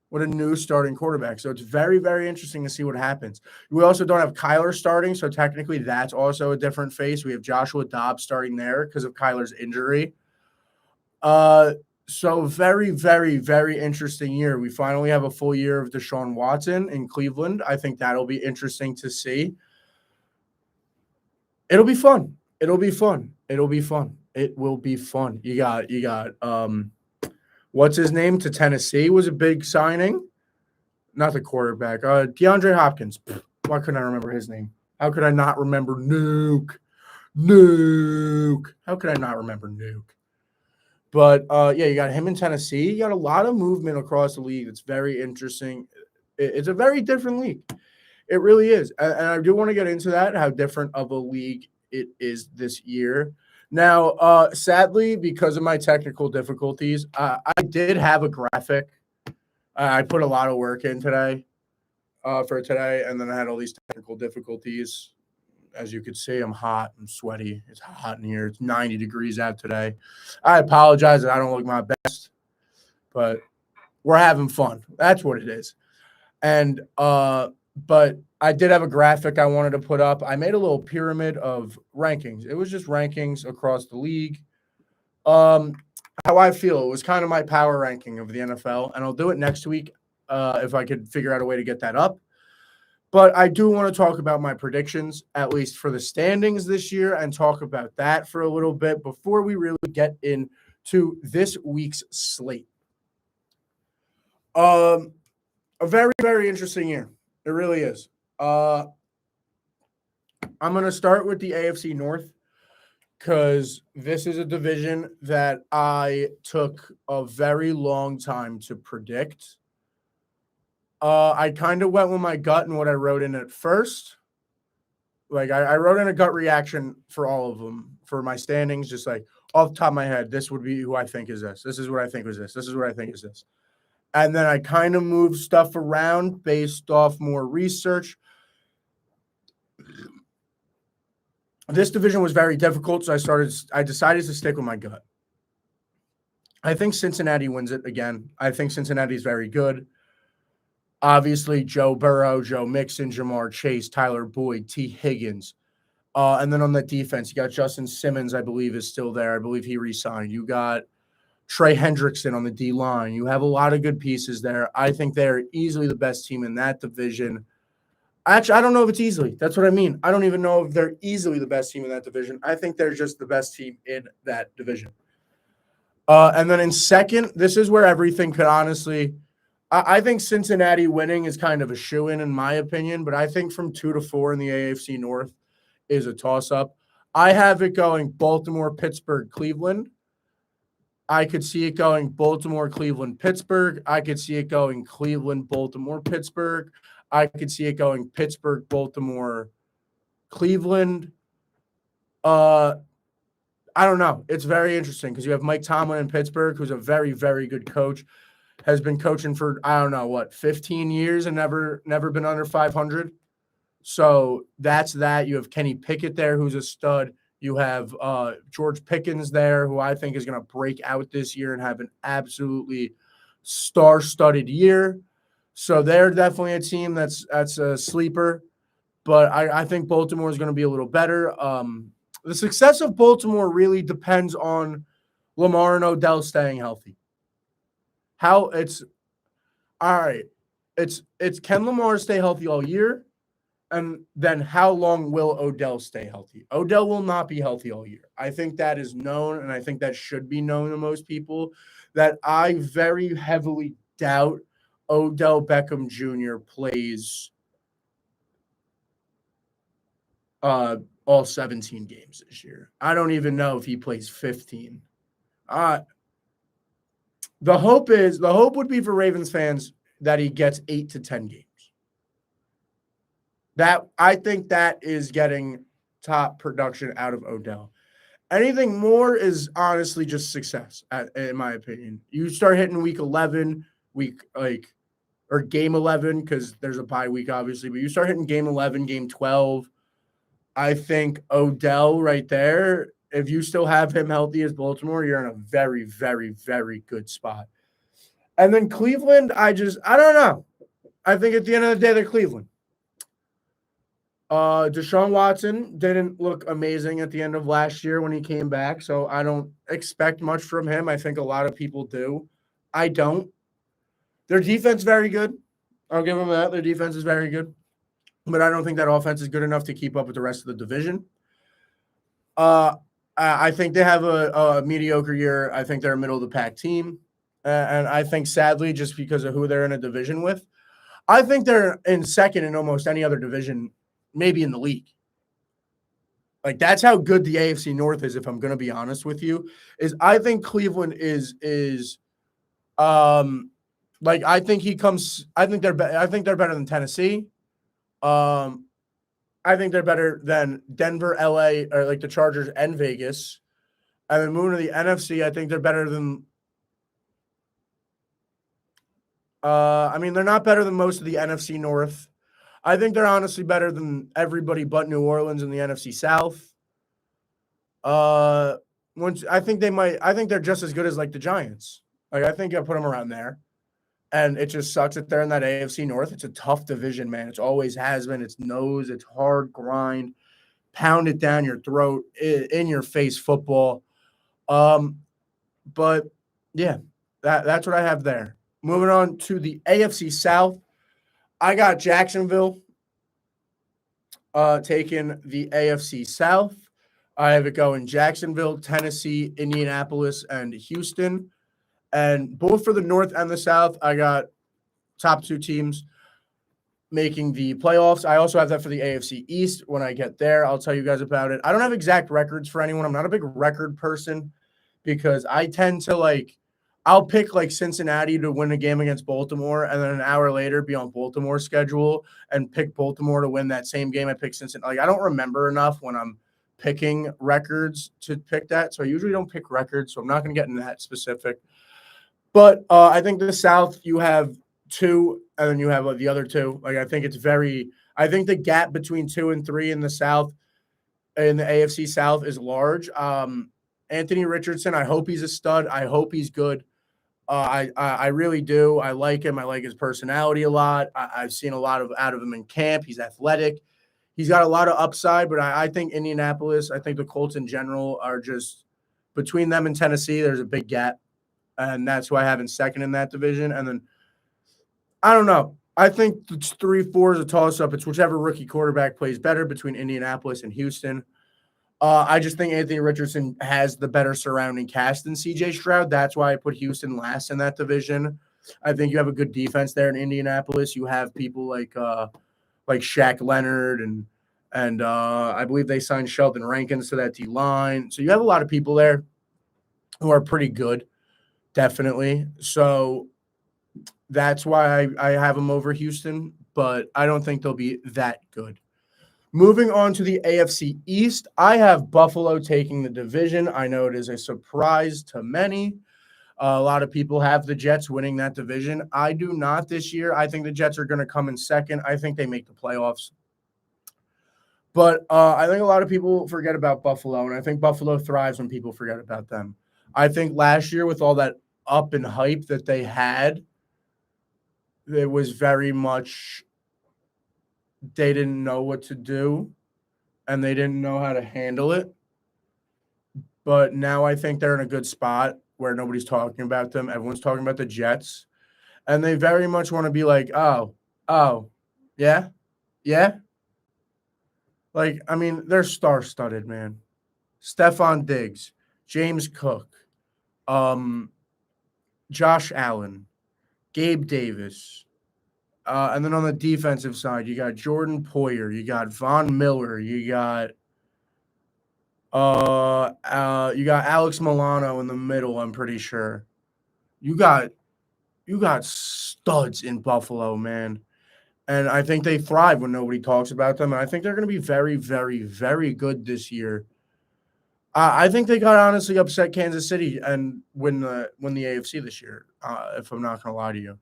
with a new starting quarterback. So it's very, very interesting to see what happens. We also don't have Kyler starting, so technically that's also a different face. We have Joshua Dobbs starting there because of Kyler's injury. So very, very, very interesting year. We finally have a full year of Deshaun Watson in Cleveland. I think that'll be interesting to see. It'll be fun. It'll be fun. It'll be fun. It will be fun. You got what's his name to Tennessee was a big signing. Not the quarterback. DeAndre Hopkins. Why couldn't I remember his name? How could I not remember Nuke? How could I not remember Nuke? But, yeah, you got him in Tennessee. You got a lot of movement across the league. It's very interesting. It's a very different league. It really is. And I do want to get into that, how different of a league it is this year. Now, sadly, because of my technical difficulties, I did have a graphic. I put a lot of work in today for today, and then I had all these technical difficulties. As you can see, I'm hot. I'm sweaty. It's hot in here. It's 90 degrees out today. I apologize that I don't look my best, but we're having fun. That's what it is. And but I did have a graphic I wanted to put up. I made a little pyramid of rankings. It was just rankings across the league. How I feel. It was kind of my power ranking of the NFL, and I'll do it next week if I could figure out a way to get that up. But I do want to talk about my predictions, at least for the standings this year, and talk about that for a little bit before we really get into this week's slate. A very, very interesting year. It really is. I'm going to start with the AFC North because this is a division that I took a very long time to predict. I kind of went with my gut and what I wrote in at first. Like I wrote in a gut reaction for all of them for my standings, just like off the top of my head, this would be who I think is this. This is what I think was this. This is what I think is this. And then I kind of moved stuff around based off more research. This division was very difficult, so I decided to stick with my gut. I think Cincinnati wins it again. I think Cincinnati is very good. Obviously, Joe Burrow, Joe Mixon, Jamar Chase, Tyler Boyd, T. Higgins. And then on the defense, you got Justin Simmons, I believe, is still there. I believe he re-signed. You got Trey Hendrickson on the D-line. You have a lot of good pieces there. I think they're easily the best team in that division. Actually, I don't know if it's easily. That's what I mean. I don't even know if they're easily the best team in that division. I think they're just the best team in that division. And then in second, this is where everything could honestly – I think Cincinnati winning is kind of a shoo-in, in my opinion, but I think from 2 to 4 in the AFC North is a toss-up. I have it going Baltimore, Pittsburgh, Cleveland. I could see it going Baltimore, Cleveland, Pittsburgh. I could see it going Cleveland, Baltimore, Pittsburgh. I could see it going Pittsburgh, Baltimore, Cleveland. I don't know. It's very interesting because you have Mike Tomlin in Pittsburgh, who's a very, very good coach. Has been coaching for, 15 years and never been under 500. So that's that. You have Kenny Pickett there, who's a stud. You have George Pickens there, who I think is going to break out this year and have an absolutely star-studded year. So they're definitely a team that's a sleeper. But I think Baltimore is going to be a little better. The success of Baltimore really depends on Lamar and Odell staying healthy. How it's all right. It's can Lamar stay healthy all year? And then how long will Odell stay healthy? Odell will not be healthy all year. I think that is known, and I think that should be known to most people, that I very heavily doubt Odell Beckham Jr. plays all 17 games this year. I don't even know if he plays 15. The hope would be for Ravens fans that he gets 8 to 10 games. That I think that is getting top production out of Odell. Anything more is honestly just success, in my opinion. You start hitting week 11, or game 11, because there's a bye week, obviously, but you start hitting game 11, game 12. I think Odell right there, if you still have him healthy as Baltimore, you're in a very, very, very good spot. And then Cleveland, I don't know. I think at the end of the day, they're Cleveland. Deshaun Watson didn't look amazing at the end of last year when he came back, so I don't expect much from him. I think a lot of people do. I don't. Their defense very good. I'll give them that. Their defense is very good. But I don't think that offense is good enough to keep up with the rest of the division. I think they have a mediocre year. I think they're a middle-of-the-pack team. And I think, sadly, just because of who they're in a division with, I think they're in second in almost any other division, maybe in the league. Like, that's how good the AFC North is, if I'm going to be honest with you, is I think Cleveland is like, I think they're better than Tennessee. I think they're better than Denver, LA, or like the Chargers and Vegas. And then moving to the NFC, I think they're better than they're not better than most of the NFC North. I think they're honestly better than everybody but New Orleans in the NFC South. I think they're just as good as like the Giants. Like, I think I put them around there. And it just sucks that they're in that AFC North. It's a tough division, man. It always has been. It's it's hard grind, pound it down your throat, in your face football. But yeah, that's what I have there. Moving on to the AFC South, I got Jacksonville taking the AFC South. I have it going Jacksonville, Tennessee, Indianapolis, and Houston. And both for the North and the South, I got top two teams making the playoffs. I also have that for the AFC East. When I get there, I'll tell you guys about it. I don't have exact records for anyone. I'm not a big record person because I tend to I'll pick Cincinnati to win a game against Baltimore and then an hour later be on Baltimore's schedule and pick Baltimore to win that same game I picked Cincinnati. I don't remember enough when I'm picking records to pick that. So I usually don't pick records. So I'm not going to get into that specific. But I think the South, you have two, and then you have the other two. I think the gap between 2 and 3 in the South, in the AFC South, is large. Anthony Richardson, I hope he's a stud. I hope he's good. I really do. I like him. I like his personality a lot. I've seen a lot out of him in camp. He's athletic. He's got a lot of upside, but I think Indianapolis, I think the Colts in general are just, between them and Tennessee, there's a big gap. And that's why I have in second in that division. And then, I don't know. I think it's 3-4 is a toss-up. It's whichever rookie quarterback plays better between Indianapolis and Houston. I just think Anthony Richardson has the better surrounding cast than C.J. Stroud. That's why I put Houston last in that division. I think you have a good defense there in Indianapolis. You have people like Shaq Leonard and I believe they signed Sheldon Rankins to that D-line. So you have a lot of people there who are pretty good. Definitely. So that's why I have them over Houston, but I don't think they'll be that good. Moving on to the AFC East, I have Buffalo taking the division. I know it is a surprise to many. A lot of people have the Jets winning that division. I do not this year. I think the Jets are going to come in second. I think they make the playoffs. But I think a lot of people forget about Buffalo, and I think Buffalo thrives when people forget about them. I think last year, with all that up and hype that they had, it was very much they didn't know what to do and they didn't know how to handle it. But now I think they're in a good spot where nobody's talking about them. Everyone's talking about the Jets. And they very much want to be like, oh, yeah. They're star-studded, man. Stephon Diggs, James Cook, Josh Allen, Gabe Davis. And then on the defensive side, you got Jordan Poyer, you got Von Miller, you got You got Alex Milano in the middle, I'm pretty sure. You got studs in Buffalo, man. And I think they thrive when nobody talks about them. And I think they're going to be very, very, very good this year. I think they got honestly upset Kansas City and win the AFC this year. If I'm not going to lie to you.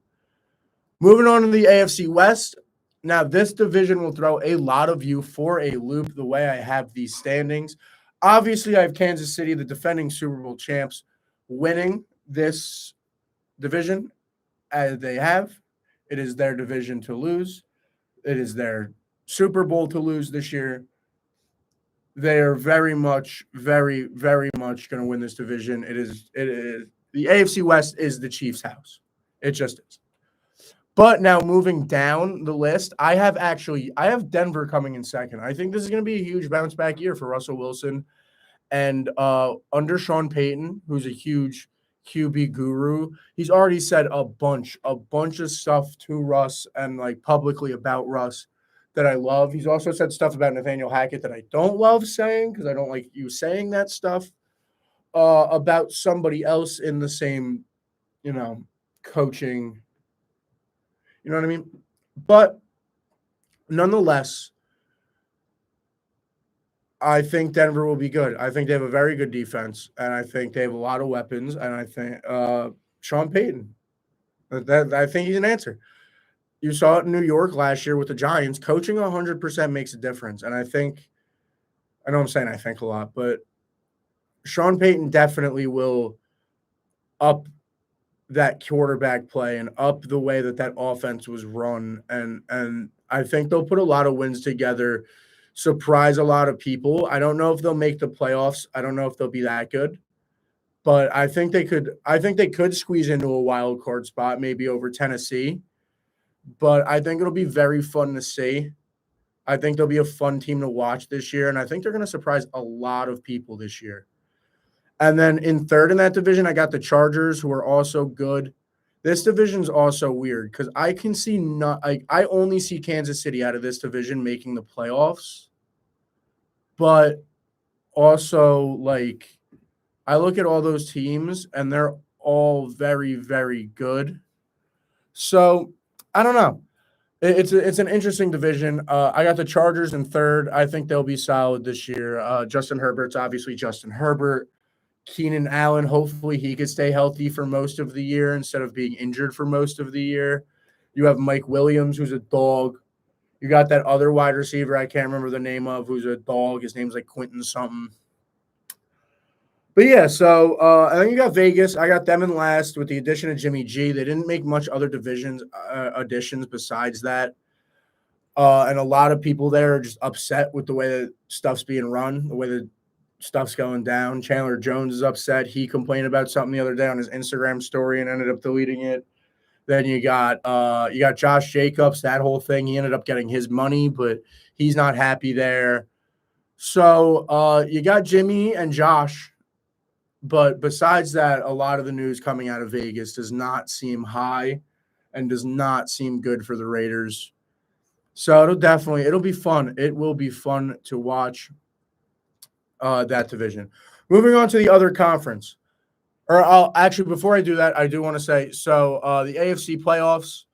Moving on to the AFC West. Now, this division will throw a lot of you for a loop the way I have these standings. Obviously, I have Kansas City, the defending Super Bowl champs, winning this division as they have. It is their division to lose. It is their Super Bowl to lose this year. They are very much, very, very much going to win this division. It is the AFC West is the Chiefs' house. It just is. But now moving down the list, I have Denver coming in second. I think this is going to be a huge bounce back year for Russell Wilson. And under Sean Payton, who's a huge QB guru, he's already said a bunch of stuff to Russ and like publicly about Russ that I love. He's also said stuff about Nathaniel Hackett that I don't love saying because I don't like you saying that stuff about somebody else in the same, coaching. You know what I mean? But nonetheless, I think Denver will be good. I think they have a very good defense, and I think they have a lot of weapons. And I think Sean Payton, I think he's an answer. You saw it in New York last year with the Giants. Coaching 100% makes a difference, and I know I'm saying I think a lot, but Sean Payton definitely will up that quarterback play and up the way that offense was run. And I think they'll put a lot of wins together, surprise a lot of people. I don't know if they'll make the playoffs. I don't know if they'll be that good, but I think they could squeeze into a wild card spot, maybe over Tennessee. But I think it'll be very fun to see. I think they'll be a fun team to watch this year, and I think they're going to surprise a lot of people this year. And then in third in that division, I got the Chargers, who are also good. This division's also weird because I only see Kansas City out of this division making the playoffs. But also, I look at all those teams, and they're all very, very good. So, I don't know. It's an interesting division. I got the Chargers in third. I think they'll be solid this year. Justin Herbert's obviously Justin Herbert. Keenan Allen, hopefully he could stay healthy for most of the year instead of being injured for most of the year. You have Mike Williams, who's a dog. You got that other wide receiver I can't remember the name of, who's a dog. His name's like Quentin something. But yeah, so I think you got Vegas. I got them in last with the addition of Jimmy G. They didn't make much other additions besides that. And a lot of people there are just upset with the way that stuff's being run, the way that stuff's going down. Chandler Jones is upset. He complained about something the other day on his Instagram story and ended up deleting it. Then you got Josh Jacobs, that whole thing. He ended up getting his money, but he's not happy there. So you got Jimmy and Josh. But besides that, a lot of the news coming out of Vegas does not seem high and does not seem good for the Raiders. So it'll be fun. It will be fun to watch that division. Moving on to the other conference. Before I do that, I do want to say, the AFC playoffs,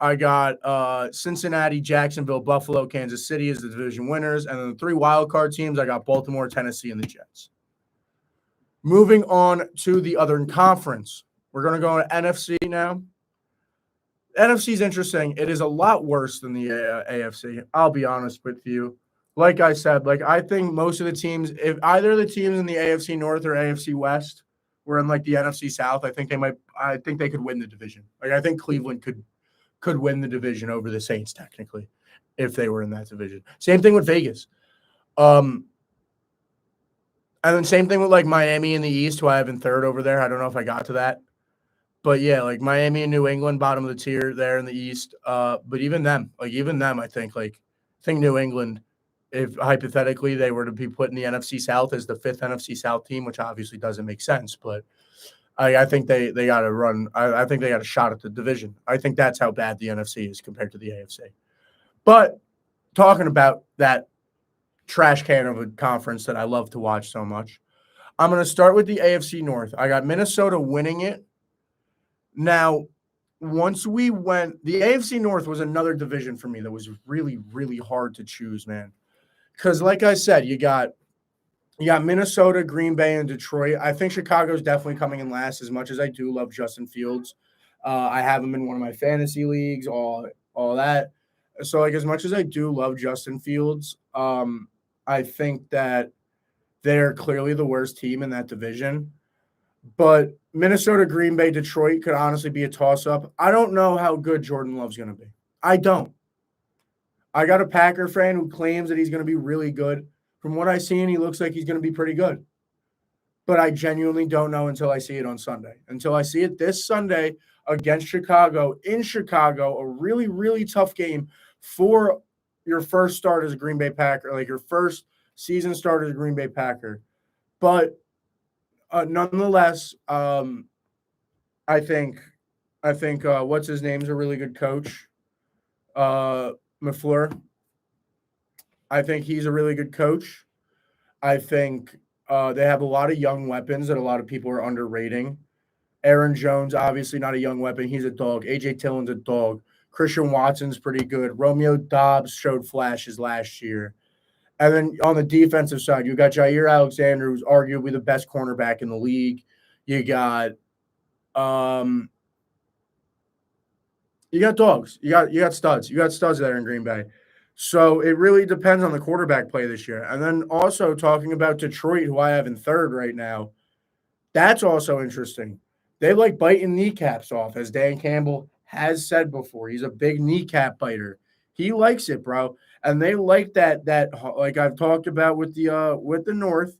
I got Cincinnati, Jacksonville, Buffalo, Kansas City as the division winners. And then the three wildcard teams, I got Baltimore, Tennessee, and the Jets. Moving on to the other conference. We're going to go to NFC now. NFC is interesting. It is a lot worse than the AFC. I'll be honest with you. Like I said, I think most of the teams, if either the teams in the AFC North or AFC West were in the NFC South, I think they could win the division. I think Cleveland could win the division over the Saints technically if they were in that division. Same thing with Vegas. And then same thing with Miami in the East, who I have in third over there. I don't know if I got to that. But yeah, Miami and New England, bottom of the tier there in the East. But even them, I think New England, if hypothetically they were to be put in the NFC South as the fifth NFC South team, which obviously doesn't make sense, but I think they got to run. I think they got a shot at the division. I think that's how bad the NFC is compared to the AFC. But talking about that trash can of a conference that I love to watch so much. I'm going to start with the AFC North. I got Minnesota winning it. Now, once we went, the AFC North was another division for me that was really, really hard to choose, man. Because, like I said, you got Minnesota, Green Bay, and Detroit. I think Chicago's definitely coming in last. As much as I do love Justin Fields, I have him in one of my fantasy leagues, all that. So, like, as much as I do love Justin Fields, I think that they're clearly the worst team in that division. But Minnesota, Green Bay, Detroit could honestly be a toss-up. I don't know how good Jordan Love's going to be. I don't. I got a Packer fan who claims that he's going to be really good. From what I've seen, he looks like he's going to be pretty good. But I genuinely don't know until I see it on Sunday. Until I see it this Sunday against Chicago, in Chicago, a really, really tough game for your first start as a Green Bay Packer, like your first season start as a Green Bay Packer. But nonetheless, I think what's his name's a really good coach, LaFleur. I think he's a really good coach. I think they have a lot of young weapons that a lot of people are underrating. Aaron Jones, obviously not a young weapon. He's a dog. A.J. Dillon's a dog. Christian Watson's pretty good. Romeo Doubs showed flashes last year. And then on the defensive side, you got Jair Alexander, who's arguably the best cornerback in the league. You got dogs. You got studs. You got studs there in Green Bay. So it really depends on the quarterback play this year. And then also talking about Detroit, who I have in third right now, that's also interesting. They like biting kneecaps off, as Dan Campbell has said before. He's a big kneecap biter. He likes it, bro. And they like that like I've talked about with the North,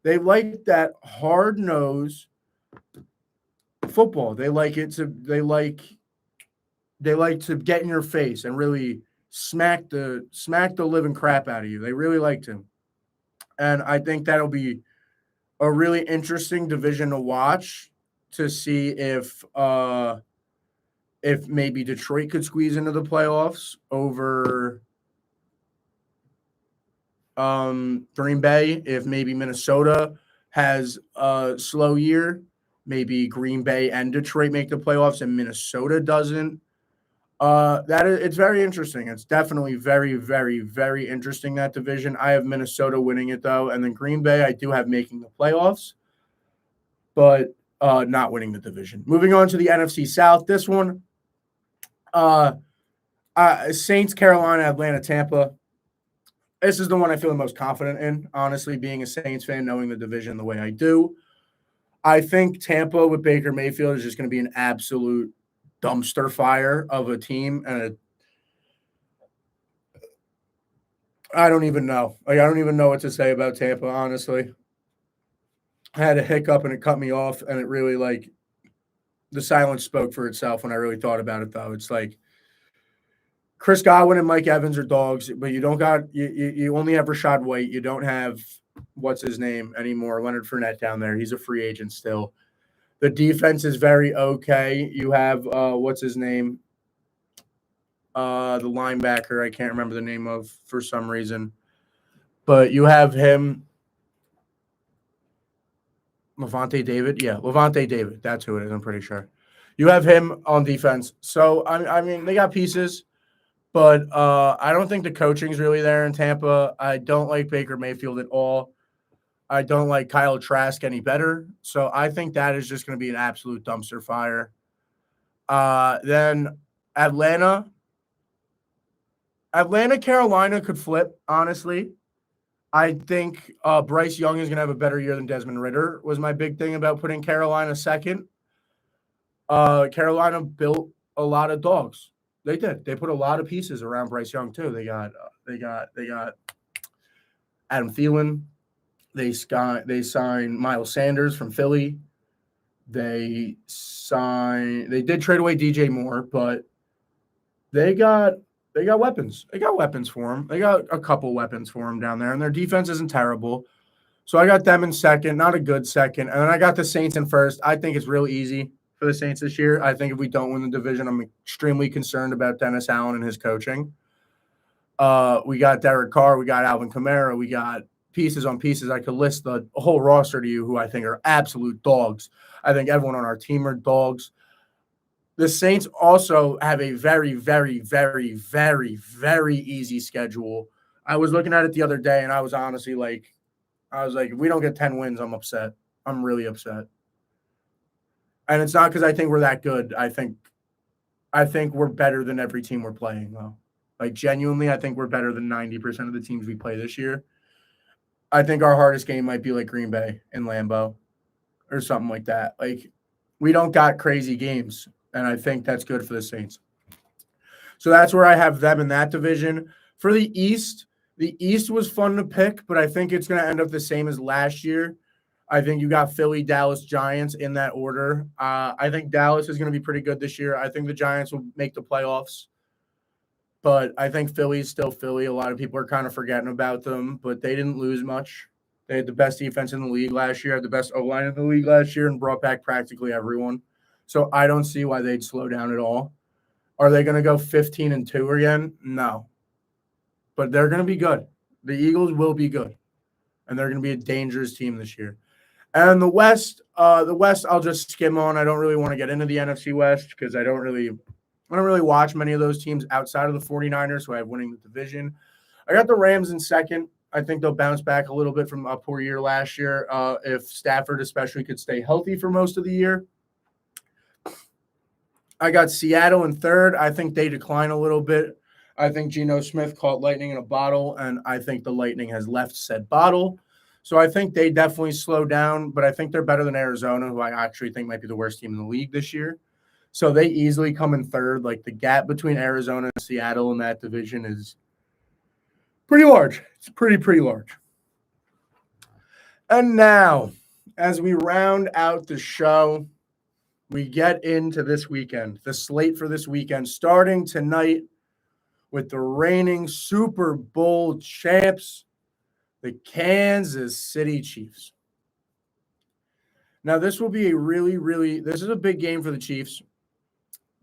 they like that hard nose football. They like to get in your face and really smack the living crap out of you. They really liked him. And I think that'll be a really interesting division to watch to see if maybe Detroit could squeeze into the playoffs over Green Bay, if maybe Minnesota has a slow year, maybe Green Bay and Detroit make the playoffs and Minnesota doesn't. It's very interesting. It's definitely very, very, very interesting, that division. I have Minnesota winning it though, and then Green Bay I do have making the playoffs, but not winning the division. Moving on to the NFC South, this one, Saints, Carolina, Atlanta, Tampa. This is the one I feel the most confident in, honestly, being a Saints fan, knowing the division the way I do. I think Tampa with Baker Mayfield is just going to be an absolute dumpster fire of a team. And I don't even know. I don't even know what to say about Tampa, honestly. I had a hiccup and it cut me off, and it really, the silence spoke for itself when I really thought about it, though. It's like Chris Godwin and Mike Evans are dogs, but you only have Rachaad White. You don't have what's his name anymore, Leonard Fournette down there. He's a free agent still. The defense is very okay. You have what's his name? The linebacker, I can't remember the name of for some reason. But you have him. Lavonte David? Yeah, Lavonte David. That's who it is, I'm pretty sure. You have him on defense. So, I mean, they got pieces. But I don't think the coaching's really there in Tampa. I don't like Baker Mayfield at all. I don't like Kyle Trask any better. So I think that is just going to be an absolute dumpster fire. Then Atlanta, Carolina could flip, honestly. I think Bryce Young is going to have a better year than Desmond Ridder was my big thing about putting Carolina second. Carolina built a lot of dogs. They did. They put a lot of pieces around Bryce Young too. They got Adam Thielen. They signed Miles Sanders from Philly. They did trade away DJ Moore, but they got weapons. They got weapons for him. They got a couple weapons for him down there, and their defense isn't terrible. So I got them in second, not a good second. And then I got the Saints in first. I think it's real easy for the Saints this year. I think if we don't win the division, I'm extremely concerned about Dennis Allen and his coaching. We got Derek Carr, we got Alvin Kamara, we got pieces on pieces. I could list the whole roster to you who I think are absolute dogs. I think everyone on our team are dogs. The Saints also have a very, very, very, very, very easy schedule. I was looking at it the other day, and I was honestly like, if we don't get 10 wins, I'm upset. I'm really upset. And it's not because I think we're that good. I think we're better than every team we're playing, though. Like, genuinely, I think we're better than 90% of the teams we play this year. I think our hardest game might be like Green Bay in Lambeau or something like that. Like, we don't got crazy games, and I think that's good for the Saints. So that's where I have them in that division. For the East was fun to pick, but I think it's going to end up the same as last year. I think you got Philly, Dallas, Giants in that order. I think Dallas is going to be pretty good this year. I think the Giants will make the playoffs. But I think Philly is still Philly. A lot of people are kind of forgetting about them, but they didn't lose much. They had the best defense in the league last year, had the best O-line in the league last year, and brought back practically everyone. So I don't see why they'd slow down at all. Are they going to go 15-2 again? No. But they're going to be good. The Eagles will be good. And they're going to be a dangerous team this year. And the West, I'll just skim on. I don't really want to get into the NFC West because I don't really watch many of those teams outside of the 49ers, who I have winning the division. I got the Rams in second. I think they'll bounce back a little bit from a poor year last year if Stafford especially could stay healthy for most of the year. I got Seattle in third. I think they decline a little bit. I think Geno Smith caught lightning in a bottle, and I think the lightning has left said bottle. So I think they definitely slow down, but I think they're better than Arizona, who I actually think might be the worst team in the league this year. So they easily come in third. Like, the gap between Arizona and Seattle in that division is pretty large. It's pretty large. And now, as we round out the show, we get into this weekend, the slate for this weekend, starting tonight with the reigning Super Bowl champs, the Kansas City Chiefs. Now, this will be this is a big game for the Chiefs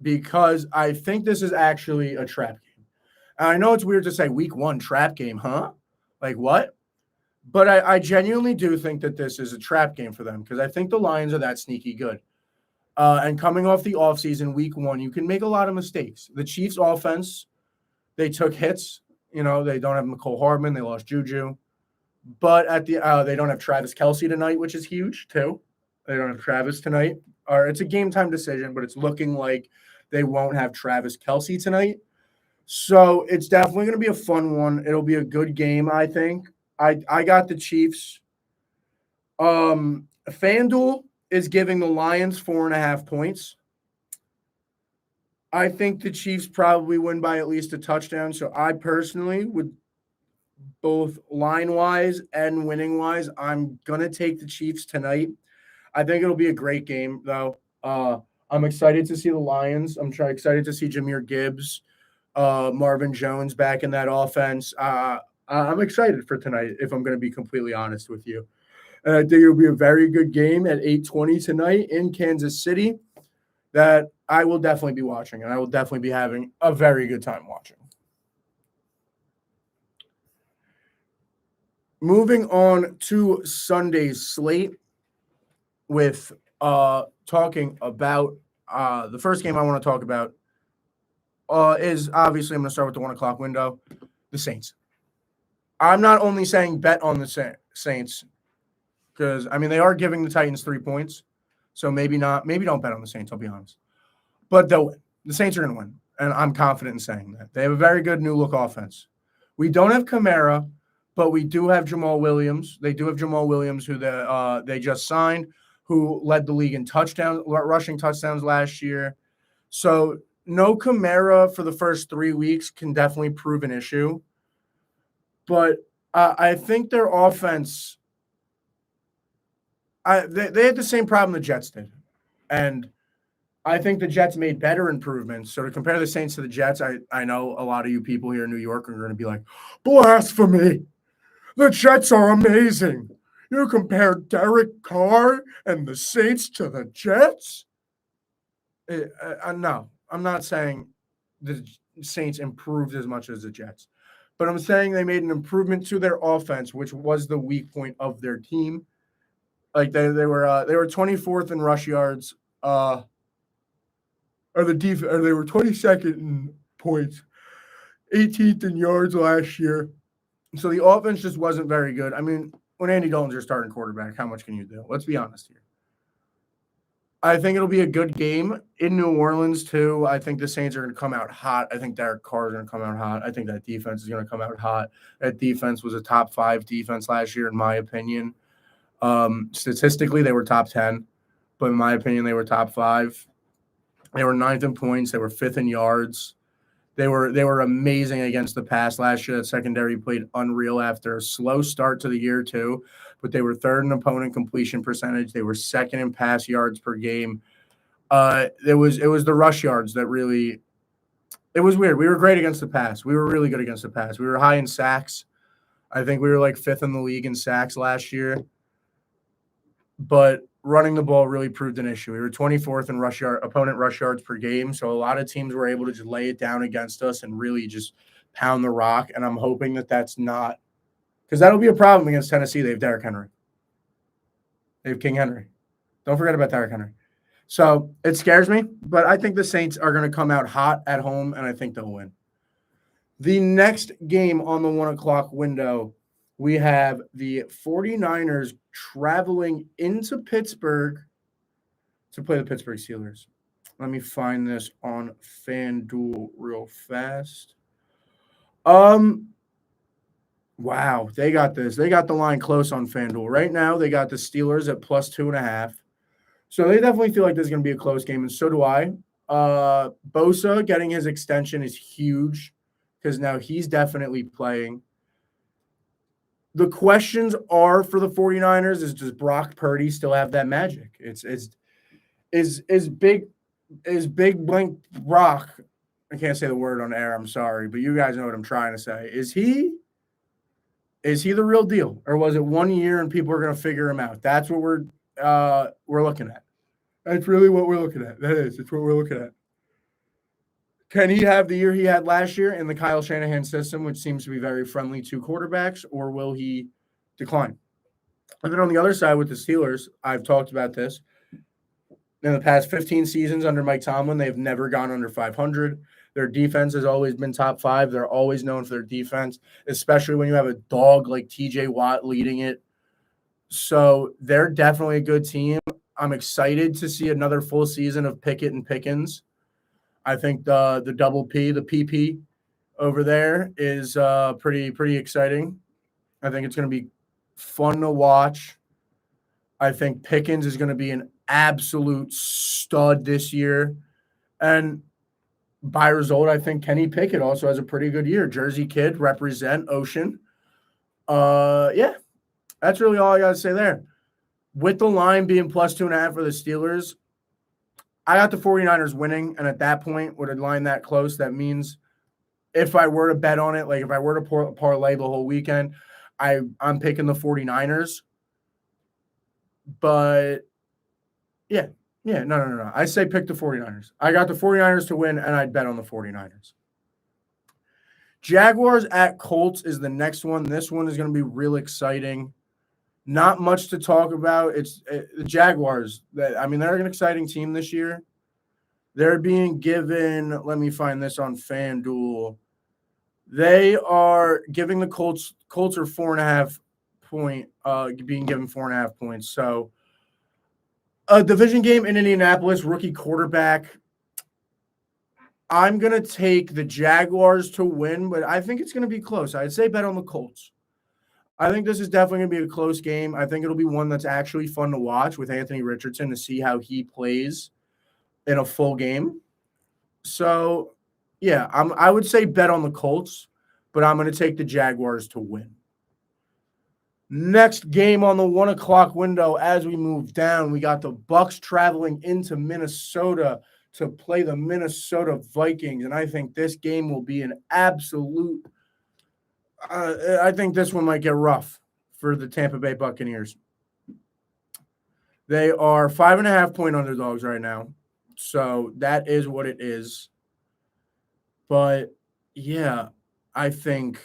because I think this is actually a trap game. And I know it's weird to say week one trap game, huh? Like, what? But I genuinely do think that this is a trap game for them because I think the Lions are that sneaky good. And coming off the offseason, week one, you can make a lot of mistakes. The Chiefs' offense, they took hits. You know, they don't have Mecole Hardman. They lost Juju. But they don't have Travis Kelce tonight, which is huge, too. They don't have Travis tonight. Or it's a game-time decision, but it's looking like they won't have Travis Kelce tonight. So it's definitely going to be a fun one. It'll be a good game, I think. I got the Chiefs. FanDuel is giving the Lions 4.5 points. I think the Chiefs probably win by at least a touchdown. So I personally would, both line-wise and winning-wise, I'm going to take the Chiefs tonight. I think it'll be a great game, though. I'm excited to see the Lions. I'm excited to see Jahmyr Gibbs, Marvin Jones back in that offense. I'm excited for tonight, if I'm going to be completely honest with you. And I think it'll be a very good game at 8:20 tonight in Kansas City that I will definitely be watching, and I will definitely be having a very good time watching. Moving on to Sunday's slate with talking about the first game I want to talk about is obviously I'm going to start with the 1 o'clock window, the Saints. I'm not only saying bet on the Saints because, I mean, they are giving the Titans 3 points, so maybe not. Maybe don't bet on the Saints, I'll be honest. But they'll win. The Saints are going to win, and I'm confident in saying that. They have a very good new-look offense. We don't have Kamara, but we do have Jamal Williams. They do have Jamal Williams, who they just signed, who led the league in rushing touchdowns last year. So no Kamara for the first 3 weeks can definitely prove an issue. But I think their offense, they had the same problem the Jets did. And I think the Jets made better improvements. So to compare the Saints to the Jets, I know a lot of you people here in New York are going to be like, blasphemy. The Jets are amazing. You compare Derek Carr and the Saints to the Jets? No, I'm not saying the Saints improved as much as the Jets. but I'm saying they made an improvement to their offense, which was the weak point of their team. Like they were 24th in rush yards, or they were 22nd in points, 18th in yards last year. So the offense just wasn't very good. I mean, when Andy Dalton's your starting quarterback, how much can you do? Let's be honest here. I think it'll be a good game in New Orleans, too. I think the Saints are going to come out hot. I think Derek Carr is going to come out hot. I think that defense is going to come out hot. That defense was a top 5 defense last year, in my opinion. Statistically, they were top 10, but in my opinion, they were top 5. They were 9th in points. They were 5th in yards. They were amazing against the pass last year. That secondary played unreal after a slow start to the year too, but they were 3rd in opponent completion percentage. They were 2nd in pass yards per game. It was the rush yards that really – it was weird. We were great against the pass. We were really good against the pass. We were high in sacks. I think we were like 5th in the league in sacks last year. But running the ball really proved an issue. We were 24th in opponent rush yards per game, so a lot of teams were able to just lay it down against us and really just pound the rock, and I'm hoping that that's not – because that'll be a problem against Tennessee. They have Derrick Henry. They have King Henry. Don't forget about Derrick Henry. So it scares me, but I think the Saints are going to come out hot at home, and I think they'll win. The next game on the 1 o'clock window, we have the 49ers traveling into Pittsburgh to play the Pittsburgh Steelers. Let me find this on FanDuel real fast. Wow, they got this. They got the line close on FanDuel. Right now, they got the Steelers at plus 2.5. So they definitely feel like this is going to be a close game, and so do I. Bosa getting his extension is huge because now he's definitely playing. The questions are for the 49ers is, does Brock Purdy still have that magic? Is big blank Brock, I can't say the word on air, I'm sorry, but you guys know what I'm trying to say. Is he the real deal? Or was it 1 year and people are going to figure him out? That's what we're looking at. That's really what we're looking at. It's what we're looking at. Can he have the year he had last year in the Kyle Shanahan system, which seems to be very friendly to quarterbacks, or will he decline? And then on the other side with the Steelers, I've talked about this. In the past 15 seasons under Mike Tomlin, they've never gone under 500. Their defense has always been top 5. They're always known for their defense, especially when you have a dog like TJ Watt leading it. So they're definitely a good team. I'm excited to see another full season of Pickett and Pickens. I think the double P, the PP over there is pretty exciting. I think it's going to be fun to watch. I think Pickens is going to be an absolute stud this year. And by result, I think Kenny Pickett also has a pretty good year. Jersey kid, represent Ocean. Yeah, that's really all I got to say there. With the line being plus 2.5 for the Steelers, I got the 49ers winning, and at that point, with a line that close, that means if I were to bet on it, like if I were to parlay the whole weekend, I'm picking the 49ers. But, no. I say pick the 49ers. I got the 49ers to win, and I'd bet on the 49ers. Jaguars at Colts is the next one. This one is going to be real exciting. Not much to talk about. It's the Jaguars. They're an exciting team this year. They're being given, let me find this on FanDuel. They are giving the Colts are 4.5 point, being given 4.5 points. So a division game in Indianapolis, rookie quarterback. I'm going to take the Jaguars to win, but I think it's going to be close. I'd say bet on the Colts. I think this is definitely going to be a close game. I think it'll be one that's actually fun to watch with Anthony Richardson to see how he plays in a full game. So, yeah, I would say bet on the Colts, but I'm going to take the Jaguars to win. Next game on the 1 o'clock window as we move down, we got the Bucs traveling into Minnesota to play the Minnesota Vikings, and I think this game will be an absolute I think this one might get rough for the Tampa Bay Buccaneers. They are 5.5 point underdogs right now. So that is what it is. But, yeah, I think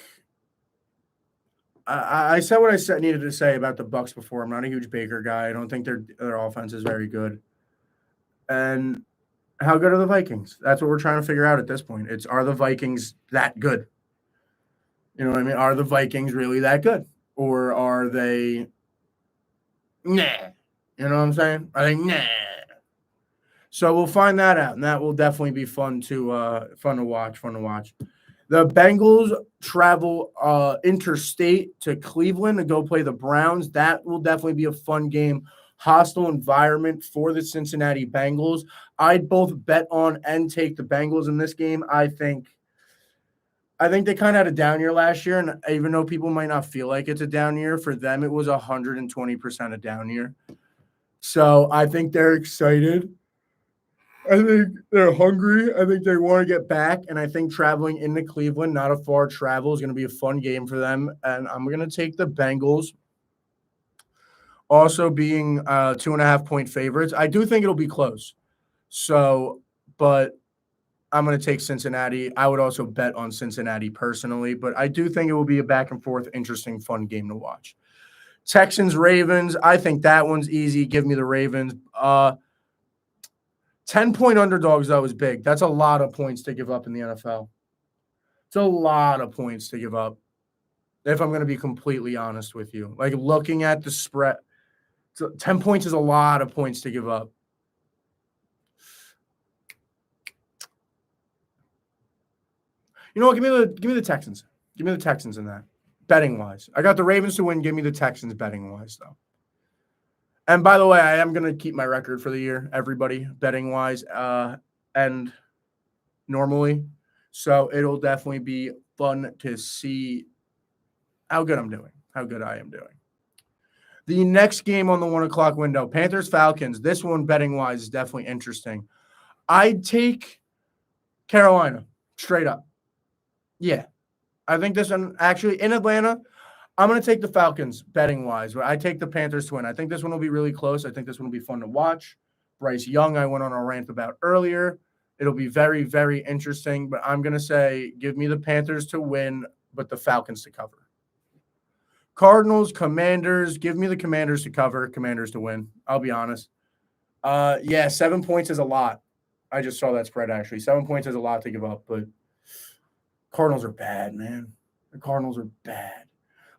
I said what needed to say about the Bucks before. I'm not a huge Baker guy. I don't think their offense is very good. And how good are the Vikings? That's what we're trying to figure out at this point. It's, are the Vikings that good? You know what I mean? Are the Vikings really that good? Or are they nah? You know what I'm saying? Are they nah? So we'll find that out, and that will definitely be fun to watch. Fun to watch. The Bengals travel interstate to Cleveland to go play the Browns. That will definitely be a fun game. Hostile environment for the Cincinnati Bengals. I'd both bet on and take the Bengals in this game. I think they kind of had a down year last year, and even though people might not feel like it's a down year, for them it was 120% a down year. So I think they're excited. I think they're hungry. I think they want to get back. And I think traveling into Cleveland, not a far travel, is going to be a fun game for them. And I'm going to take the Bengals. Also being 2.5-point favorites. I do think it'll be close. So, but I'm going to take Cincinnati. I would also bet on Cincinnati personally. But I do think it will be a back and forth, interesting, fun game to watch. Texans, Ravens. I think that one's easy. Give me the Ravens. 10-point underdogs, though, is big. That's a lot of points to give up in the NFL. It's a lot of points to give up, if I'm going to be completely honest with you. Like, looking at the spread, 10 points is a lot of points to give up. You know what? Give me the Texans. Give me the Texans in that, betting-wise. I got the Ravens to win. Give me the Texans betting-wise, though. And by the way, I am going to keep my record for the year, everybody, betting-wise and normally. So it'll definitely be fun to see how good I'm doing, how good I am doing. The next game on the 1 o'clock window, Panthers-Falcons. This one, betting-wise, is definitely interesting. I'd take Carolina, straight up. Yeah. I think this one, actually, in Atlanta, I'm going to take the Falcons betting-wise. I take the Panthers to win. I think this one will be really close. I think this one will be fun to watch. Bryce Young, I went on a rant about earlier. It'll be very, very interesting. But I'm going to say give me the Panthers to win, but the Falcons to cover. Cardinals, Commanders. Give me the Commanders to cover, Commanders to win. I'll be honest. 7 points is a lot. I just saw that spread, actually. 7 points is a lot to give up, but Cardinals are bad, man. The Cardinals are bad.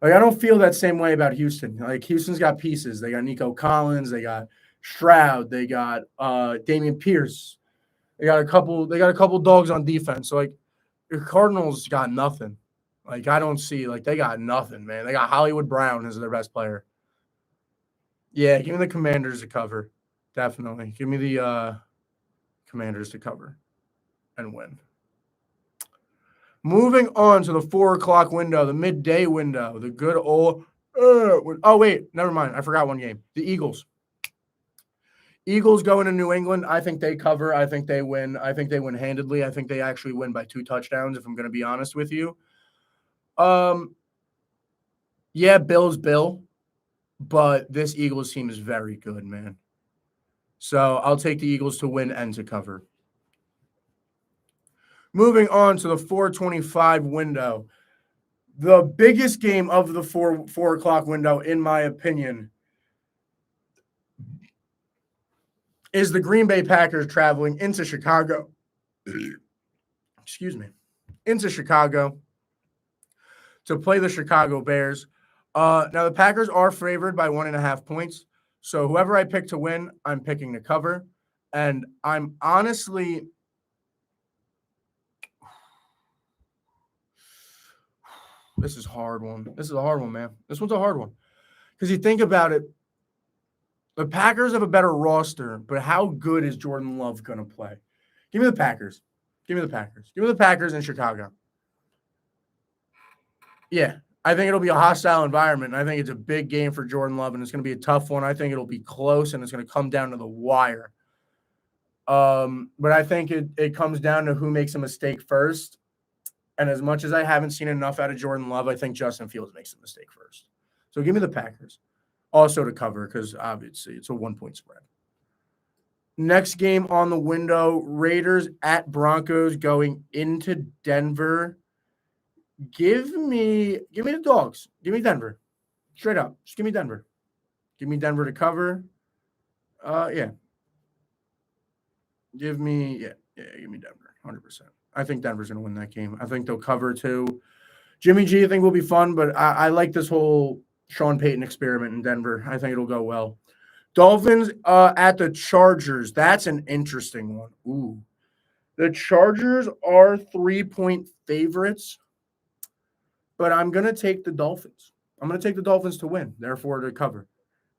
Like, I don't feel that same way about Houston. Like, Houston's got pieces. They got Nico Collins. They got Stroud. They got Dameon Pierce. They got a couple dogs on defense. So, like, the Cardinals got nothing. Like, I don't see, like, they got nothing, man. They got Hollywood Brown as their best player. Yeah, give me the Commanders to cover. Definitely. Give me the Commanders to cover and win. Moving on to the 4 o'clock window, the midday window, the good old oh, wait, never mind. I forgot one game. The Eagles. Eagles going to New England. I think they cover. I think they win. I think they win handedly. I think they actually win by 2 touchdowns, if I'm going to be honest with you. Yeah, Bill's Bill, but this Eagles team is very good, man. So I'll take the Eagles to win and to cover. Moving on to the 4:25 window. The biggest game of the 4 o'clock window, in my opinion, is the Green Bay Packers traveling into Chicago. Excuse me. Into Chicago to play the Chicago Bears. Now, the Packers are favored by 1.5 points. So whoever I pick to win, I'm picking to cover. And I'm honestly... This is a hard one. This is a hard one, man. This one's a hard one. Because you think about it, the Packers have a better roster, but how good is Jordan Love going to play? Give me the Packers. Give me the Packers. Give me the Packers in Chicago. Yeah, I think it'll be a hostile environment. I think it's a big game for Jordan Love, and it's going to be a tough one. I think it'll be close, and it's going to come down to the wire. But I think it comes down to who makes a mistake first. And as much as I haven't seen enough out of Jordan Love, I think Justin Fields makes a mistake first. So give me the Packers. Also to cover, because obviously it's a 1-point spread. Next game on the window, Raiders at Broncos going into Denver. Give me the dogs. Give me Denver. Straight up. Just give me Denver. Give me Denver to cover. Yeah. Give me Denver. 100%. I think Denver's going to win that game. I think they'll cover too. Jimmy G, I think will be fun, but I like this whole Sean Payton experiment in Denver. I think it'll go well. Dolphins at the Chargers. That's an interesting one. Ooh. The Chargers are 3-point favorites, but I'm going to take the Dolphins. I'm going to take the Dolphins to win, therefore to cover.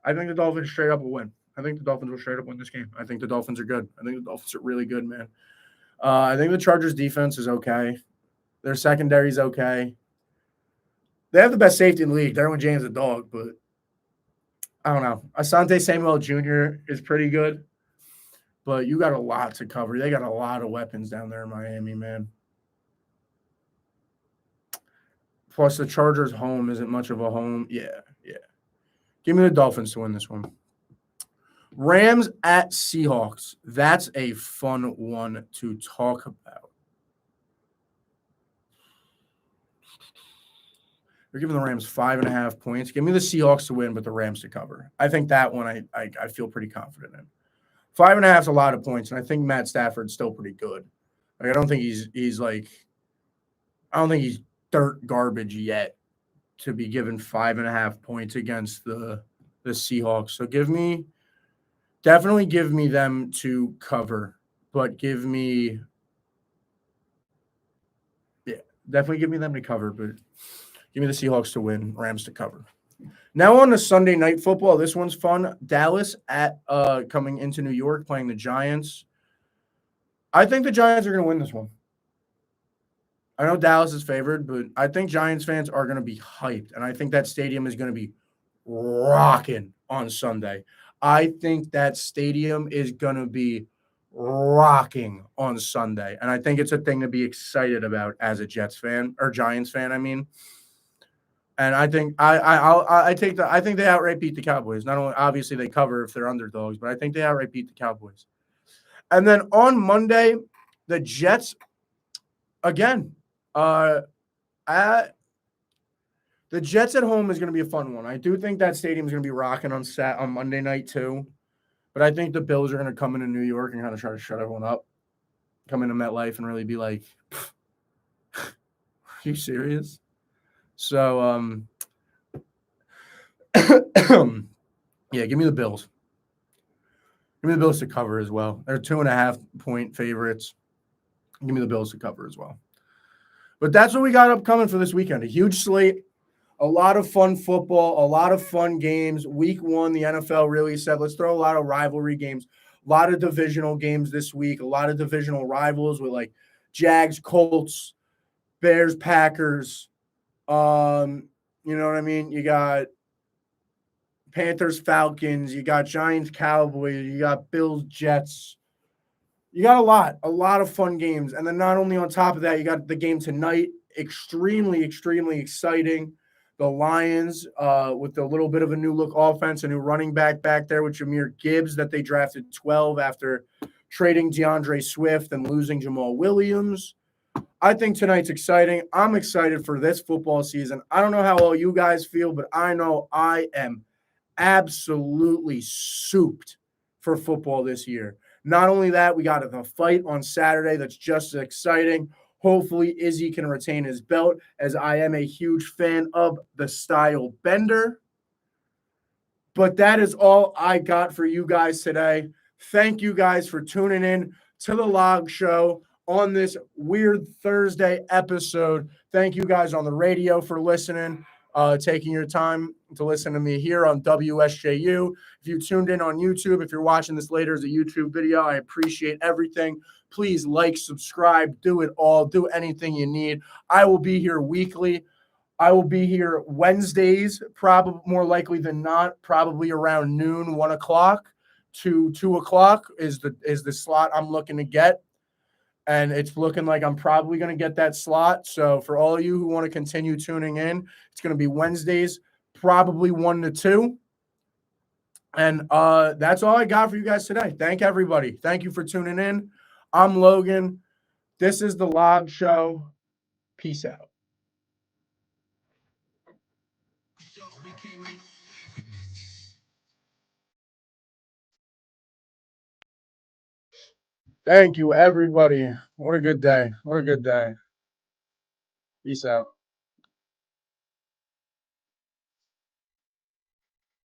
I think the Dolphins straight up will win. I think the Dolphins will straight up win this game. I think the Dolphins are good. I think the Dolphins are really good, man. I think the Chargers defense is okay. Their secondary is okay. They have the best safety in the league. Derwin James is a dog, but I don't know. Asante Samuel Jr. is pretty good, but you got a lot to cover. They got a lot of weapons down there in Miami, man. Plus, the Chargers' home isn't much of a home. Yeah. Give me the Dolphins to win this one. Rams at Seahawks. That's a fun one to talk about. They're giving the Rams 5.5 points. Give me the Seahawks to win, but the Rams to cover. I think that one I feel pretty confident in. 5.5 is a lot of points, and I think Matt Stafford's still pretty good. Like I don't think he's dirt garbage yet to be given 5.5 points against the Seahawks. So definitely give me them to cover, but definitely give me them to cover, but give me the Seahawks to win, Rams to cover. Now on to Sunday Night Football. This one's fun. Dallas at coming into New York playing the Giants. I think the Giants are going to win this one. I know Dallas is favored, but I think Giants fans are going to be hyped, and I think that stadium is going to be rocking on Sunday. I think that stadium is going to be rocking on Sunday, and I think it's a thing to be excited about as a Jets fan or Giants fan. I mean, and I think I think they outright beat the Cowboys. Not only obviously they cover if they're underdogs, but I think they outright beat the Cowboys. And then on Monday, the Jets again. The Jets at home is going to be a fun one. I do think that stadium is going to be rocking on Monday night too. But I think the Bills are going to come into New York and kind of try to shut everyone up. Come into MetLife and really be like, are you serious? So, yeah, give me the Bills. Give me the Bills to cover as well. They're 2.5-point favorites. Give me the Bills to cover as well. But that's what we got upcoming for this weekend. A huge slate, a lot of fun football, a lot of fun games. Week 1, the NFL really said, let's throw a lot of rivalry games, a lot of divisional games this week, a lot of divisional rivals with like Jags, Colts, Bears, Packers. You know what I mean? You got Panthers, Falcons, you got Giants, Cowboys, you got Bills, Jets. You got a lot of fun games. And then not only on top of that, you got the game tonight, extremely, extremely exciting. The Lions with a little bit of a new look offense, a new running back there with Jahmyr Gibbs that they drafted 12 after trading DeAndre Swift and losing Jamal Williams. I think tonight's exciting. I'm excited for this football season. I don't know how all you guys feel, but I know I am absolutely souped for football this year. Not only that, we got the fight on Saturday that's just as exciting. Hopefully, Izzy can retain his belt, as I am a huge fan of the style bender. But that is all I got for you guys today. Thank you guys for tuning in to the Log Show on this weird Thursday episode. Thank you guys on the radio for listening, taking your time to listen to me here on WSJU. If you tuned in on YouTube, if you're watching this later as a YouTube video, I appreciate everything. Please like, subscribe, do it all, do anything you need. I will be here weekly. I will be here Wednesdays, probably more likely than not, probably around noon, 1 o'clock to 2 o'clock is the slot I'm looking to get. And it's looking like I'm probably going to get that slot. So for all of you who want to continue tuning in, it's going to be Wednesdays, probably 1 to 2. And that's all I got for you guys today. Thank everybody. Thank you for tuning in. I'm Logan. This is the Log Show. Peace out. Thank you, everybody. What a good day. What a good day. Peace out.